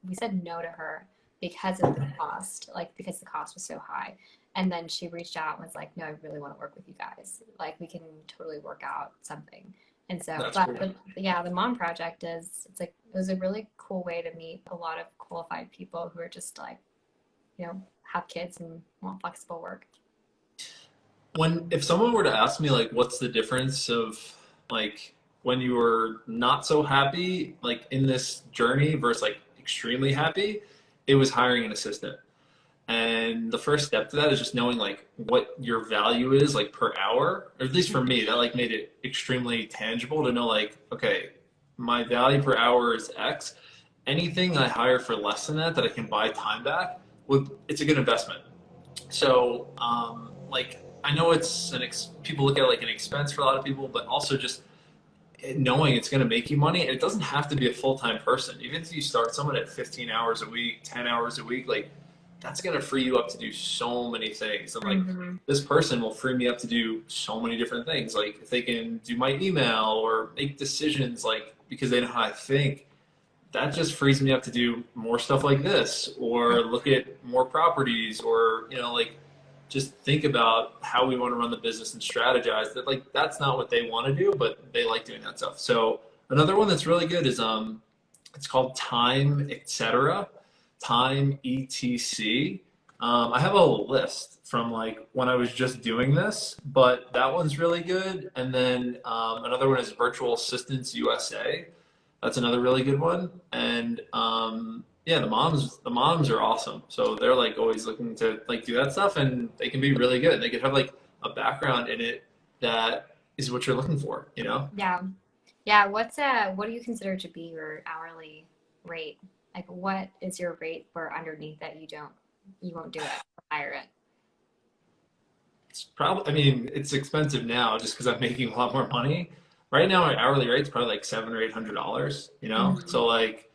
no to her because of the cost, like because the cost was so high. And then she reached out and was like, no, I really want to work with you guys, like we can totally work out something. And so but yeah, the Mom Project is, it's like, it was a really cool way to meet a lot of qualified people who are just like, you know, have kids and want flexible work. If someone were to ask me like what's the difference of like when you were not so happy like in this journey versus like extremely happy, it was hiring an assistant. And the first step to that is just knowing like what your value is like per hour, or at least for me, that like made it extremely tangible to know like, okay, my value per hour is X. Anything I hire for less than that I can buy time back, it's a good investment. So like I know it's people look at it like an expense for a lot of people, but also just knowing it's going to make you money. And it doesn't have to be a full-time person. Even if you start someone at 15 hours a week, 10 hours a week, like that's going to free you up to do so many things. And like Mm-hmm. this person will free me up to do so many different things. Like if they can do my email or make decisions, like because they know how I think, that just frees me up to do more stuff like this, or look at more properties, or, you know, like just think about how we want to run the business and strategize. That, like, that's not what they want to do, but they like doing that stuff. So another one that's really good is it's called Time Etc. Time ETC. I have a list from like when I was just doing this, but that one's really good. And then another one is Virtual Assistants USA. That's another really good one. And yeah, the moms are awesome. So they're like always looking to like do that stuff, and they can be really good. They could have like a background in it that is what you're looking for, you know? Yeah. Yeah. What do you consider to be your hourly rate? Like, what is your rate for underneath that you won't do it or hire it? It's probably, I mean, it's expensive now just because I'm making a lot more money. Right now, my hourly rate's probably like $700 or $800, you know? Mm-hmm. So like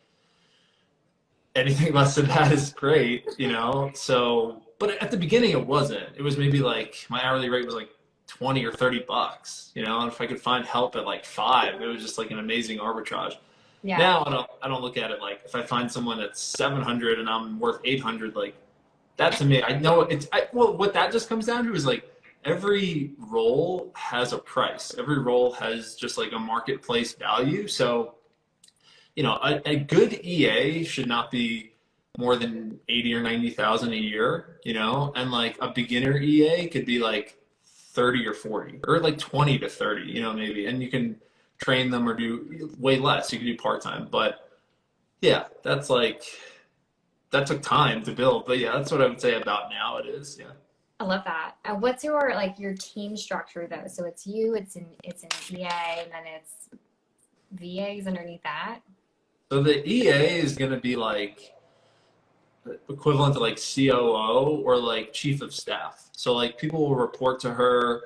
anything less than that is great, you know? So, but at the beginning it wasn't. It was maybe like my hourly rate was like 20 or $30, you know? And if I could find help at like five, it was just like an amazing arbitrage. Yeah. Now I don't look at it like if I find someone that's 700 and I'm worth 800, like that to me, I know well, what that just comes down to is like every role has a price. Every role has just like a marketplace value. So, you know, a good EA should not be more than 80 or 90,000 a year, you know, and like a beginner EA could be like 30 or 40 or like 20 to 30, you know, maybe, and you can train them or do way less. You can do part-time, but yeah, that's like, that took time to build, but yeah, that's what I would say about now it is. Yeah. I love that. What's your team structure though? So it's you, it's an EA, and then it's VAs underneath that. So the EA is going to be like equivalent to like COO or like chief of staff. So like people will report to her.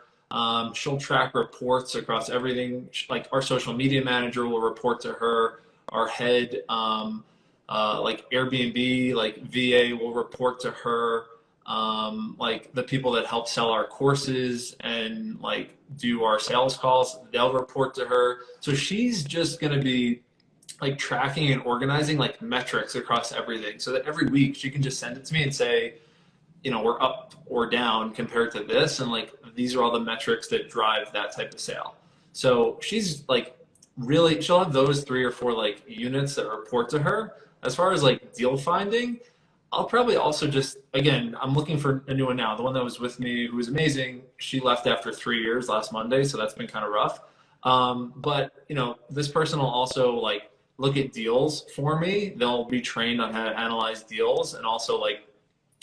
She'll track reports across everything. Like our social media manager will report to her. Our head, like Airbnb, like VA will report to her. Like the people that help sell our courses and like do our sales calls, they'll report to her. So she's just going to be like tracking and organizing like metrics across everything, so that every week she can just send it to me and say, you know, we're up or down compared to this, and like these are all the metrics that drive that type of sale. So she's like really, she'll have those three or four like units that report to her. As far as like deal finding, I'll probably also just, again, I'm looking for a new one now. The one that was with me, who was amazing, she left after 3 years last Monday, so that's been kind of rough. But you know, this person will also like look at deals for me. They'll be trained on how to analyze deals and also like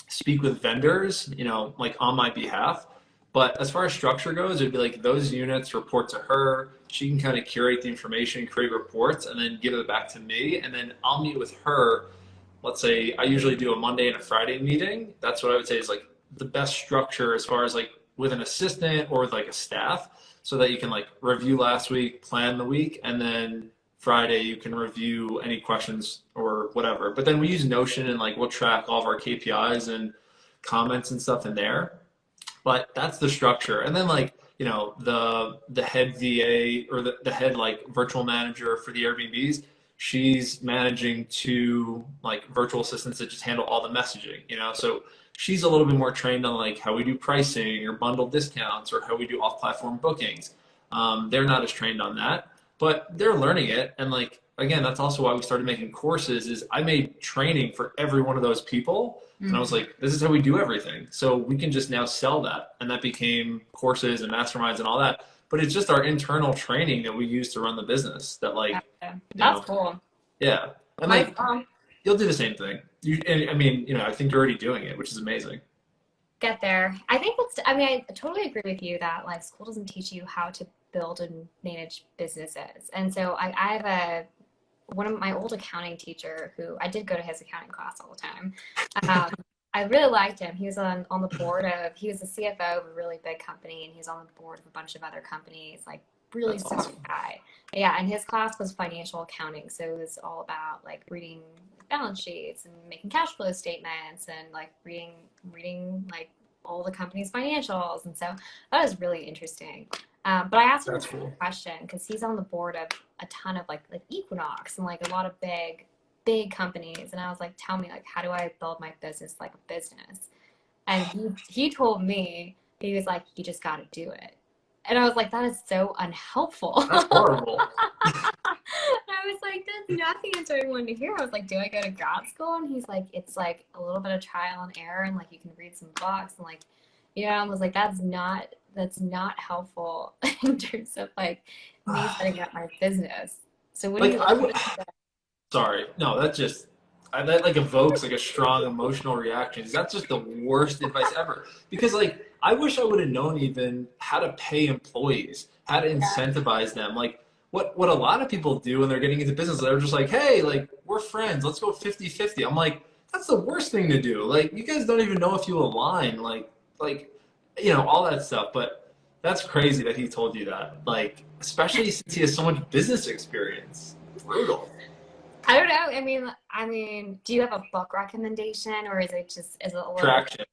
speak with vendors, you know, like on my behalf. But as far as structure goes, it'd be like those units report to her. She can kind of curate the information, create reports, and then give it back to me. And then I'll meet with her. Let's say I usually do a Monday and a Friday meeting. That's what I would say is like the best structure as far as like with an assistant or with like a staff, so that you can like review last week, plan the week, and then Friday you can review any questions or whatever. But then we use Notion, and like we'll track all of our KPIs and comments and stuff in there. But that's the structure. And then like, you know, the head VA or the head like virtual manager for the Airbnbs, she's managing two like virtual assistants that just handle all the messaging, you know. So she's a little bit more trained on like how we do pricing or bundle discounts or how we do off-platform bookings. They're not as trained on that, but they're learning it. And like, again, that's also why we started making courses. Is I made training for every one of those people. And I was like, this is how we do everything. So we can just now sell that. And that became courses and masterminds and all that. But it's just our internal training that we use to run the business that like, Gotcha. you That's know, cool. yeah. And My like, you'll do the same thing. And I mean, you know, I think you're already doing it, which is amazing. get there. I think I totally agree with you that like school doesn't teach you how to build and manage businesses. And so I have one of my old accounting teacher who I did go to his accounting class all the time. I really liked him. He was on the board of, he was the CFO of a really big company, and he was on the board of a bunch of other companies like really That's smart awesome. guy. Yeah, and his class was financial accounting, so it was all about like reading balance sheets and making cash flow statements and like reading like all the company's financials, and so that was really interesting. But I asked him That's a cool. question because he's on the board of a ton of like Equinox and like a lot of big companies, and I was like, tell me, like, how do I build my business like a business? And he told me, he was like, you just got to do it. And I was like, that is so unhelpful. That's horrible. I was like, that's not the answer I wanted to hear. I was like, do I go to grad school? And he's like, it's like a little bit of trial and error, and like you can read some books, and like, I was like, that's not helpful in terms of like me setting up my business. So what do Like you I would. Sorry, no, that like evokes like a strong emotional reaction. That's just the worst advice ever. Because like I wish I would have known even how to pay employees, how to incentivize them. Like what a lot of people do when they're getting into business, they're just like, hey, like we're friends, let's go 50-50. I'm like, that's the worst thing to do. Like you guys don't even know if you align, like all that stuff. But that's crazy that he told you that. Like, especially since he has so much business experience. Brutal. I don't know. I mean, do you have a book recommendation, or is it a little Traction.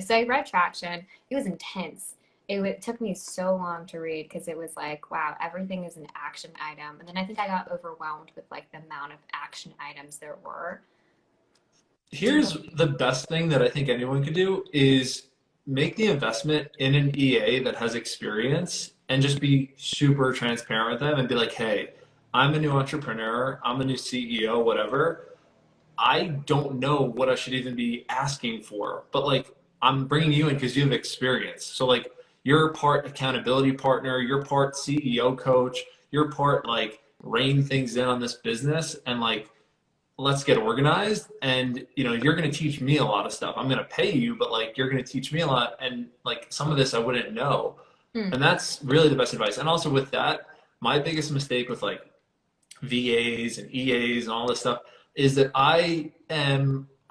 So I read Traction. It was intense. It took me so long to read because it was like, wow, everything is an action item. And then I think I got overwhelmed with like the amount of action items there were. Here's the best thing that I think anyone could do is make the investment in an EA that has experience and just be super transparent with them and be like, hey, I'm a new entrepreneur, I'm a new CEO, whatever. I don't know what I should even be asking for, but like I'm bringing you in because you have experience. So like you're part accountability partner, you're part CEO coach, you're part like rein things in on this business, and like let's get organized. And you're going to teach me a lot of stuff. I'm going to pay you, but like you're going to teach me a lot, and like some of this I wouldn't know. Hmm. And that's really the best advice. And also with that, my biggest mistake with like VAs and EAs and all this stuff is that I'm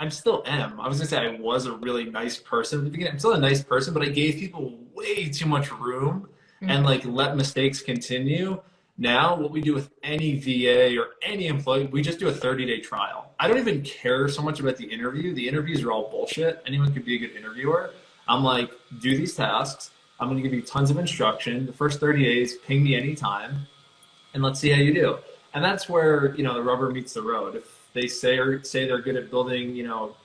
still am. I was gonna say I was a really nice person at the beginning. I'm still a nice person, but I gave people way too much room and like let mistakes continue. Now, what we do with any VA or any employee, we just do a 30-day trial. I don't even care so much about the interview. The interviews are all bullshit. Anyone could be a good interviewer. I'm like, do these tasks. I'm going to give you tons of instruction. The first 30 days, ping me anytime, and let's see how you do. And that's where the rubber meets the road. If they say they're good at building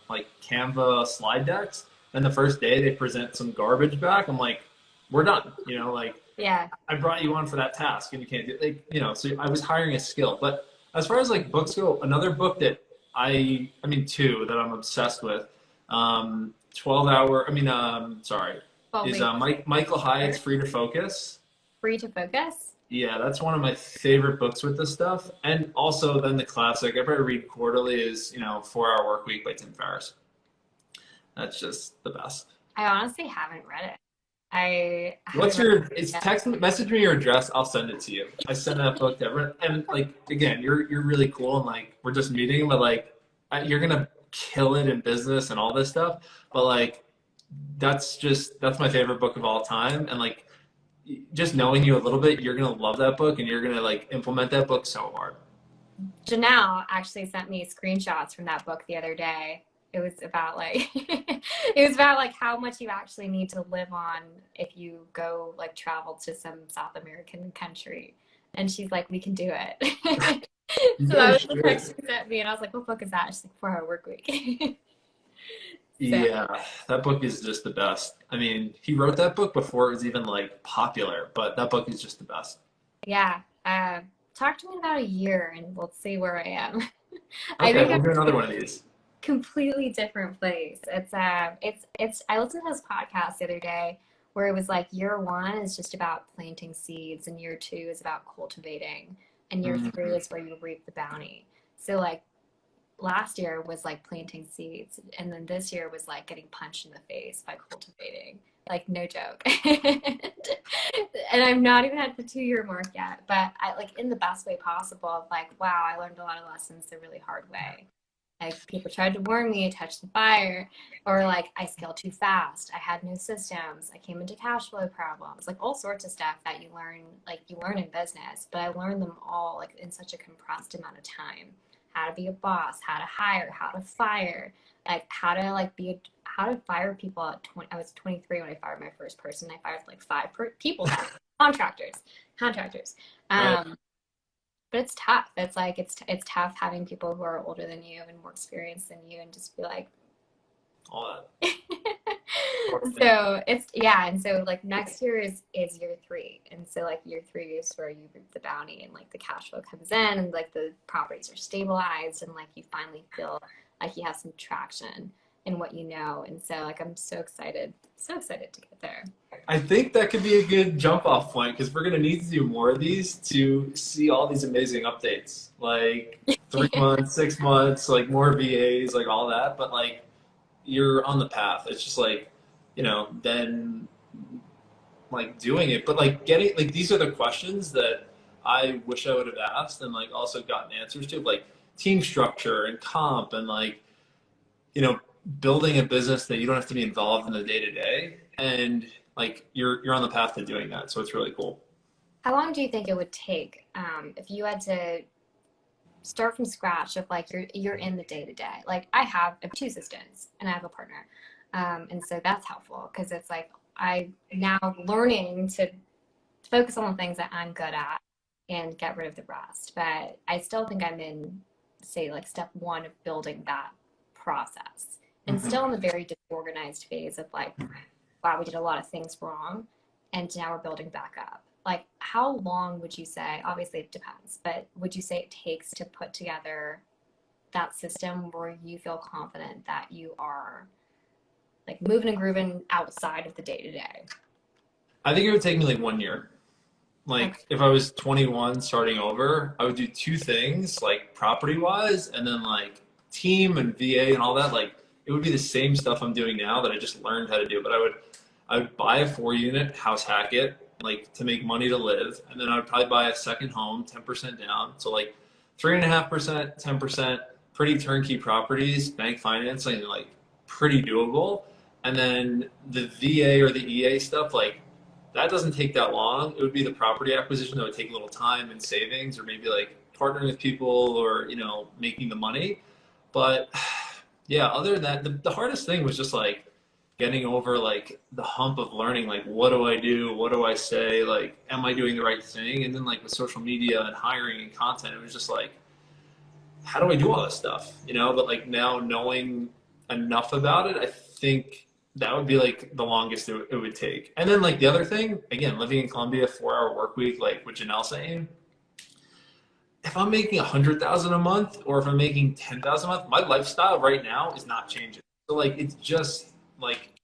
like Canva slide decks, then the first day they present some garbage back, I'm like, we're done. Like Yeah. I brought you on for that task and you can't do like so I was hiring a skill. But as far as like books go, another book that two that I'm obsessed with, 12 hour. Sorry, Well, is wait, Michael Hyatt's Free to Focus. Free to Focus? Yeah, that's one of my favorite books with this stuff. And also then the classic, I probably read quarterly, is 4 Hour Work Week by Tim Ferriss. That's just the best. I honestly haven't read it. I What's haven't read it it's yet. message me your address, I'll send it to you. I send that book to everyone. And like, again, you're really cool, and like, we're just meeting, but like, you're gonna kill it in business and all this stuff. But like, that's my favorite book of all time. And like, just knowing you a little bit, you're gonna love that book, and you're gonna like implement that book so hard. Janelle actually sent me screenshots from that book the other day. It was about like it was about like how much you actually need to live on if you go like travel to some South American country. And she's like, we can do it. You So that guys was the should. text she sent me, and I was like, what book is that? She's like, 4 Hour Work Week. So Yeah, that book is just the best. I mean, he wrote that book before it was even like popular, but that book is just the best. yeah, talk to me in about a year, and we'll see where I am. I Okay, think we'll I'm do another one of these. completely different place. It's I listened to this podcast the other day where it was like year one is just about planting seeds, and year two is about cultivating, and year three Mhm. is where you reap the bounty. So like last year was like planting seeds, and then this year was like getting punched in the face by cultivating. Like no joke. And I'm not even at the 2 year mark yet, but I like in the best way possible of like, wow, I learned a lot of lessons the really hard way. Like people tried to warn me, touch the fire, or like I scaled too fast. I had no systems. I came into cash flow problems, like all sorts of stuff that you learn in business. But I learned them all like in such a compressed amount of time. How to be a boss, how to hire, how to fire, like how to fire people at 20. I was 23 when I fired my first person. I fired like people, contractors. Right. But it's tough. It's like it's tough having people who are older than you and more experienced than you, and just be like, All that. so it's and so like next year is year 3, and so like year 3 is where you reap the bounty, and like the cash flow comes in, and like the properties are stabilized, and like you finally feel like you have some traction in what you know. And so like I'm so excited to get there. I think that could be a good jump off point, because we're going to need to do more of these to see all these amazing updates, like 3 months, 6 months, like more VAs, like all that. But like you're on the path. It's just like, then like doing it, but like getting, like, these are the questions that I wish I would have asked and like also gotten answers to, like team structure and comp, and like, building a business that you don't have to be involved in the day to day. And like you're on the path to doing that. So it's really cool. How long do you think it would take if you had to start from scratch, if like you're in the day to day? Like I have 2 assistants and I have a partner. And so that's helpful, because it's like I'm now learning to focus on the things that I'm good at and get rid of the rest. But I still think I'm in, say, like step 1 of building that process, and still in the very disorganized phase of like, wow, we did a lot of things wrong, and now we're building back up. Like, how long would you say, obviously it depends, but would you say it takes to put together that system where you feel confident that you are like moving and grooving outside of the day to day? I think it would take me like 1 year. Like if I was 21 starting over, I would do 2 things, like property wise, and then like team and VA and all that. Like it would be the same stuff I'm doing now that I just learned how to do. But I would buy a 4-unit house, hack it, like to make money to live. And then I would probably buy a second home, 10% down. So like 3.5%, 10%, pretty turnkey properties, bank financing, like pretty doable. And then the VA or the EA stuff, like that doesn't take that long. It would be the property acquisition that would take a little time and savings, or maybe like partnering with people, or, making the money. But yeah, other than that, the hardest thing was just like getting over like the hump of learning, like, what do I do? What do I say? Like, am I doing the right thing? And then like with social media and hiring and content, it was just like, how do I do all this stuff? But like now knowing enough about it, I think that would be like the longest it would take. And then like the other thing, again, living in Colombia, 4-hour work week, like what Janelle's saying, if I'm making 100,000 a month, or if I'm making 10,000 a month, my lifestyle right now is not changing. So like, it's just like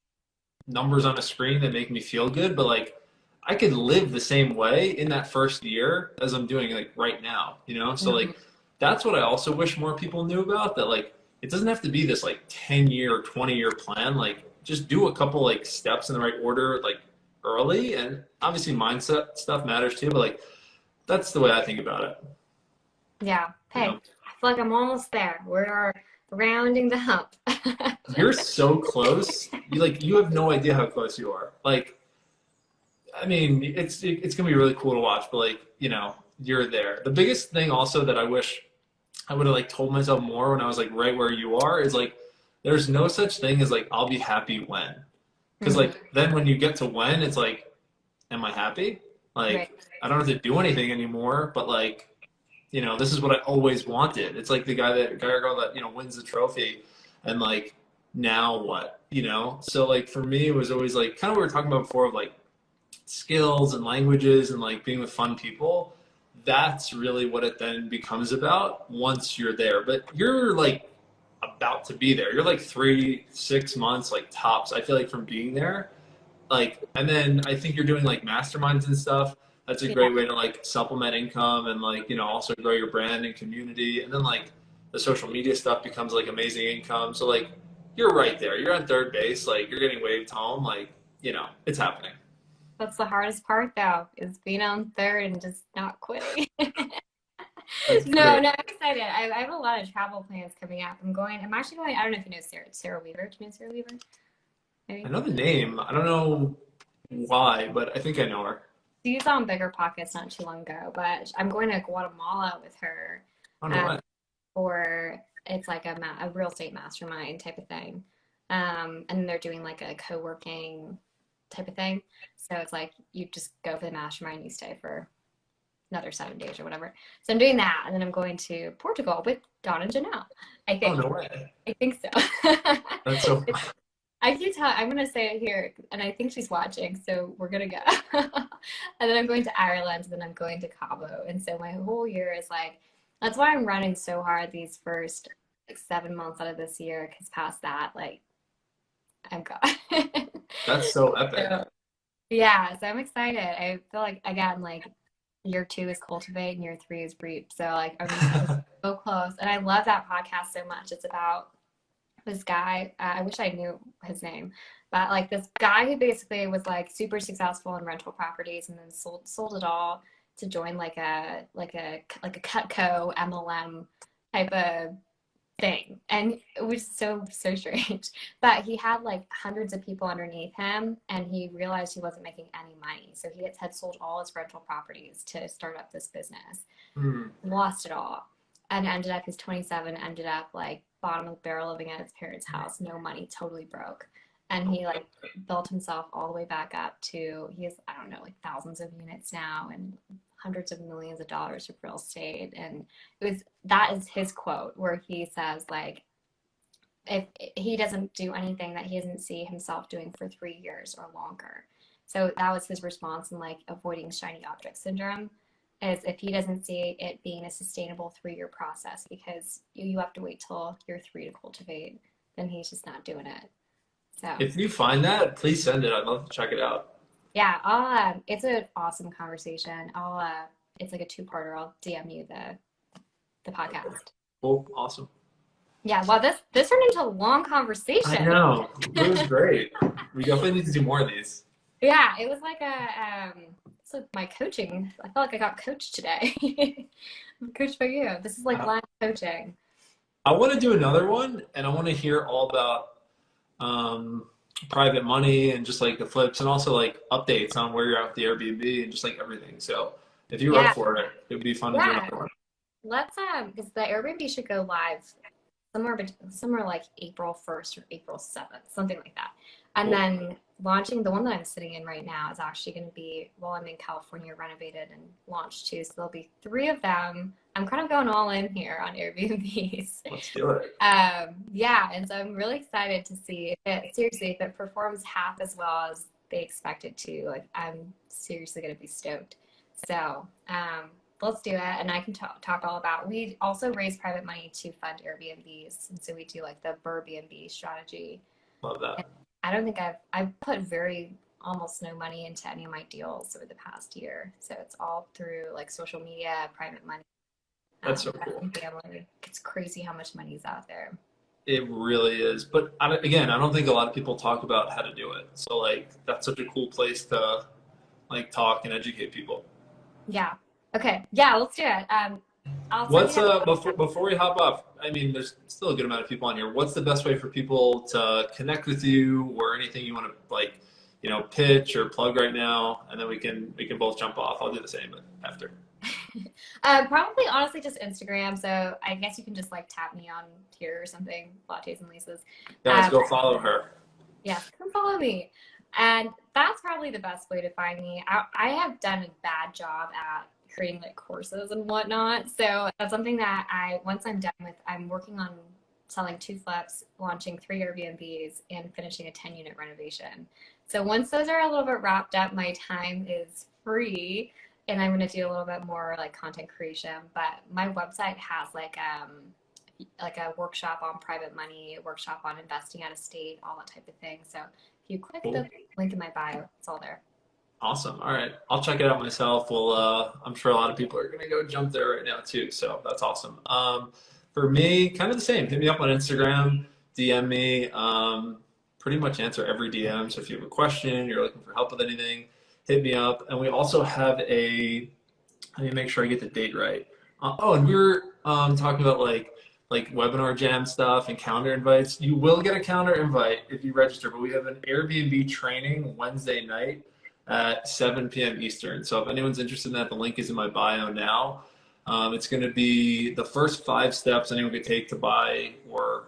numbers on a screen that make me feel good. But like, I could live the same way in that first year as I'm doing like right now, So like, that's what I also wish more people knew about, that like, it doesn't have to be this like 10-year or 20-year plan. Like just do a couple like steps in the right order, like early. And obviously mindset stuff matters too, but like, that's the way I think about it. Yeah. Hey, I feel like I'm almost there. We're rounding the hump. You're so close. You have no idea how close you are. Like, I mean, it's gonna be really cool to watch, but like, you're there. The biggest thing also that I wish I would have like told myself more when I was like right where you are is like, there's no such thing as like, I'll be happy when. Because like, then when you get to when, it's like, am I happy? Like, right. I don't have to do anything anymore, but like, this is what I always wanted. It's like the guy or girl that, wins the trophy, and like, now what, So like, for me, it was always like, kind of what we were talking about before, of like skills and languages and like being with fun people. That's really what it then becomes about once you're there. But you're like about to be there. You're like 3-6 months, like tops, I feel like, from being there. Like, and then I think you're doing like masterminds and stuff. That's a great way to like supplement income and like, also grow your brand and community. And then like the social media stuff becomes like amazing income. So like, you're right there. You're on third base. Like, you're getting waved home. Like, it's happening. That's the hardest part though, is being on third and just not quitting. That's No, great. no, I'm excited. I have a lot of travel plans coming up. I'm actually going, I don't know if you know Sarah Weaver. Do you know Sarah Weaver? I Maybe? know the name. I don't know why, but I think I know her. She was on Bigger Pockets not too long ago, but I'm going to Guatemala with her Oh, no um, way. for, it's like a real estate mastermind type of thing. And they're doing like a co-working type of thing. So it's like you just go for the mastermind, you stay for another 7 days or whatever. So I'm doing that, and then I'm going to Portugal with Dawn and Janelle. I Oh, think. no way. I think so. That's so I keep telling. I'm gonna say it here, and I think she's watching, so we're gonna go. And then I'm going to Ireland, and then I'm going to Cabo, and so my whole year is like. That's why I'm running so hard these first like 7 months out of this year, because past that, like I'm gone. that's so epic. So, yeah, so I'm excited. I feel like again, like year 2 is cultivate and year 3 is reap. So like I'm so close, and I love that podcast so much. It's about this guy. I wish I knew his name, but like this guy who basically was like super successful in rental properties, and then sold it all to join like a Cutco MLM type of thing, and it was so strange. But he had like hundreds of people underneath him, and he realized he wasn't making any money, so he had sold all his rental properties to start up this business. Hmm. Lost it all, and ended up, he's 27, ended up like bottom of the barrel, living at his parents' house, no money, totally broke. And he like built himself all the way back up to, he has, I don't know, like thousands of units now and hundreds of millions of dollars of real estate. And that is his quote, where he says like, if he doesn't do anything that he doesn't see himself doing for 3 years or longer. So that was his response in like avoiding shiny object syndrome, is if he doesn't see it being a sustainable 3-year process, because you have to wait till year 3 to cultivate, then he's just not doing it. So If you find that, please send it. I'd love to check it out. yeah, it's an awesome conversation. It's like a 2-parter. I'll DM you the podcast. Cool. Awesome. Yeah, well, this turned into a long I conversation. know. It was great. We definitely need to do more of these. Yeah, it was like it's like my coaching. I felt like I got coached today. I'm coached by you. This is like live coaching. I want to do another one, and I want to hear all about private money and just like the flips, and also like updates on where you're at with the Airbnb and just like everything. So if you're Yeah. up for it, it would be fun to do Yeah. another one. Let's because the Airbnb should go live somewhere like April 1st or April 7th, something like that. And Cool. then launching the one that I'm sitting in right now is actually going to be, well, I'm in California, renovated and launched too. So there'll be 3 of them. I'm kind of going all in here on Airbnbs. Let's do it. Yeah, and so I'm really excited to see if it performs half as well as they expect it to. Like, I'm seriously going to be stoked. So, let's do it. And I can talk all about, we also raise private money to fund Airbnbs. And so we do like the AIRBNB strategy. Love that. I don't think I've put almost no money into any of my deals over the past year. So it's all through like social media, private money. That's so cool. Family. It's crazy how much money's out there. It really is. But again, I don't think a lot of people talk about how to do it. So like, that's such a cool place to like talk and educate people. Yeah. Okay. Yeah, let's do it. What's before we hop off? I mean, there's still a good amount of people on here. What's the best way for people to connect with you, or anything you want to like, pitch or plug right now, and then we can both jump off. I'll do the same after. Probably honestly just Instagram. So I guess you can just like tap me on here or something. Lattes and Lisa's. Guys, go follow her. Yeah, come follow me. And that's probably the best way to find me. I have done a bad job at creating like courses and whatnot. So that's something that once I'm done with, I'm working on selling 2 flips, launching 3 Airbnbs, and finishing a 10-unit renovation. So once those are a little bit wrapped up, my time is free, and I'm going to do a little bit more like content creation. But my website has like a workshop on private money, a workshop on investing out of state, all that type of thing. So if you click the link in my bio, it's all there. Awesome. All right. I'll check it out myself. Well, I'm sure a lot of people are going to go jump there right now too. So that's awesome. For me, kind of the same. Hit me up on Instagram, DM me. Pretty much answer every DM. So if you have a question, you're looking for help with anything, hit me up. And we also have let me make sure I get the date right. Oh, and we were talking about like webinar jam stuff and calendar invites. You will get a calendar invite if you register, but we have an Airbnb training Wednesday night at 7 p.m. Eastern. So if anyone's interested in that, the link is in my bio now. It's going to be the first 5 steps anyone could take to buy or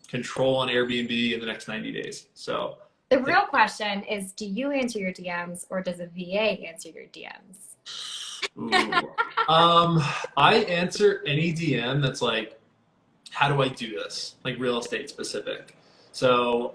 control an Airbnb in the next 90 days. So The real question is, do you answer your DMs or does a VA answer your DMs? ooh. I answer any DM that's like, how do I do this? Like real estate specific. So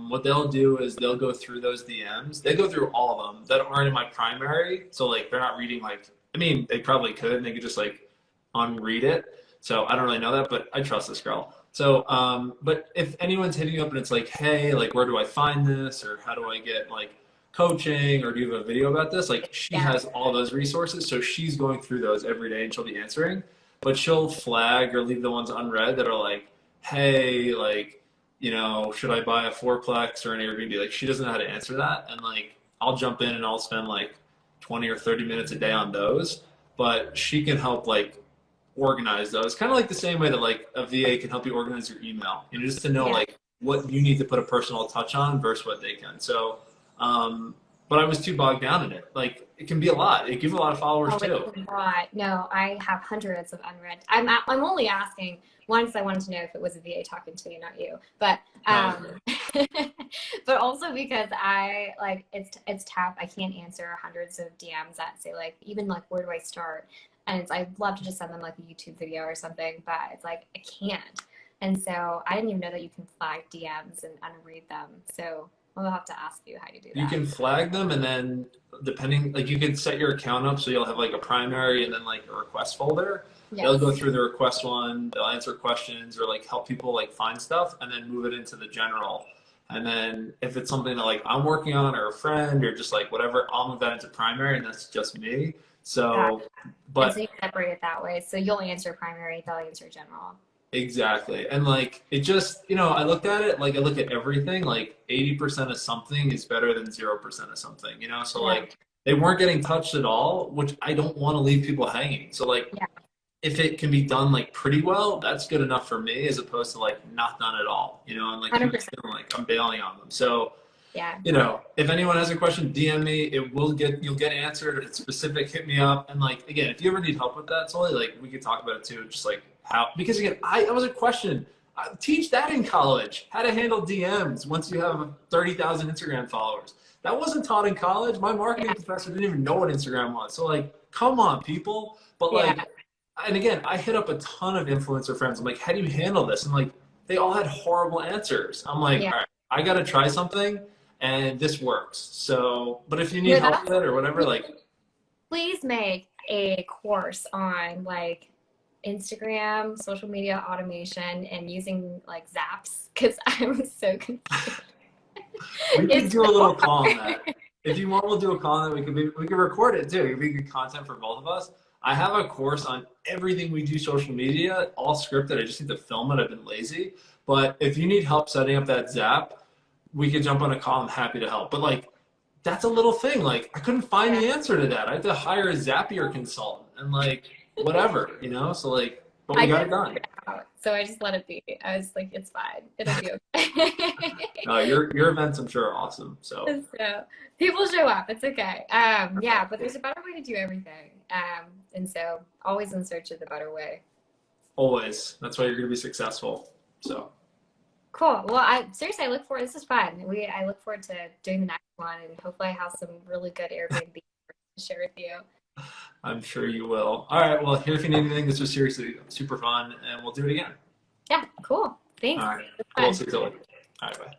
what they'll do is they'll go through those DMs. They go through all of them that aren't in my primary. So like they're not reading like, I mean, they probably could and they could just like unread it. So I don't really know that, but I trust this girl. So, but if anyone's hitting you up and it's like, hey, like where do I find this? Or how do I get like coaching, or do you have a video about this? Like she has all those resources. So she's going through those every day and she'll be answering, but she'll flag or leave the ones unread that are like, hey, like, you know, should I buy a fourplex or an Airbnb? Like she doesn't know how to answer that. And like, I'll jump in and I'll spend like 20 or 30 minutes a day on those, but she can help like organize those. Kind of like the same way that like a VA can help you organize your email, you know, just to know like what you need to put a personal touch on versus what they can. So, but I was too bogged down in it. Like it can be a lot. It gives a lot of followers too. It's a lot. No, I have hundreds of unread. I'm only asking once. I wanted to know if it was a VA talking to me, not you. But but also because I like it's tough. I can't answer hundreds of DMs that say like even like where do I start? And it's I'd love to just send them like a YouTube video or something, but it's like I can't. And so I didn't even know that you can flag DMs and unread them. So I'll have to ask you how you do that. You can flag them, and then depending, like you can set your account up so you'll have like a primary and then like a request folder. Yes. They'll go through the request one, they'll answer questions or like help people like find stuff and then move it into the general. And then if it's something that like I'm working on or a friend or just like whatever, I'll move that into primary and that's just me. So, but so you separate it that way. So you'll answer primary, they'll answer general. Exactly. And like, it just, you know, I looked at it, like I look at everything, like 80% of something is better than 0% of something, you know? So like they weren't getting touched at all, which I don't want to leave people hanging. So like, if it can be done like pretty well, that's good enough for me as opposed to like not done at all, you know? And like, like I'm bailing on them. So, you know, if anyone has a question, DM me, you'll get answered. If it's specific, hit me up. And like, again, if you ever need help with that, Soli, like we could talk about it too. Just like how, because again, that was a question. I teach that in college, how to handle DMs once you have 30,000 Instagram followers. That wasn't taught in college. My marketing professor didn't even know what Instagram was. So like, come on people. But like, and again, I hit up a ton of influencer friends. I'm like, how do you handle this? And like, they all had horrible answers. I'm like, all right, I got to try something. And this works. So, but if you need help with it or whatever, like, please make a course on like Instagram, social media automation, and using like Zaps, because I'm so confused. We could do a little call on that. If you want, we'll do a call on that. We could record it too. It'd be good content for both of us. I have a course on everything we do social media, all scripted. I just need to film it. I've been lazy. But if you need help setting up that Zap, we could jump on a call. I'm happy to help. But like, that's a little thing. Like, I couldn't find the answer to that. I had to hire a Zapier consultant and like, whatever, you know? So like, but we got it done. So I just let it be. I was like, it's fine. It'll be okay. No, your events, I'm sure, are awesome. So people show up. It's okay. Yeah, but there's a better way to do everything. And so always in search of the better way. Always. That's why you're going to be successful. So. Cool. Well, seriously, I look forward. This is fun. I look forward to doing the next one, and hopefully, I have some really good Airbnb to share with you. I'm sure you will. All right. Well, here if you need anything, this was seriously super fun, and we'll do it again. Yeah. Cool. Thanks. All right. Cool. See you later. All right. Bye.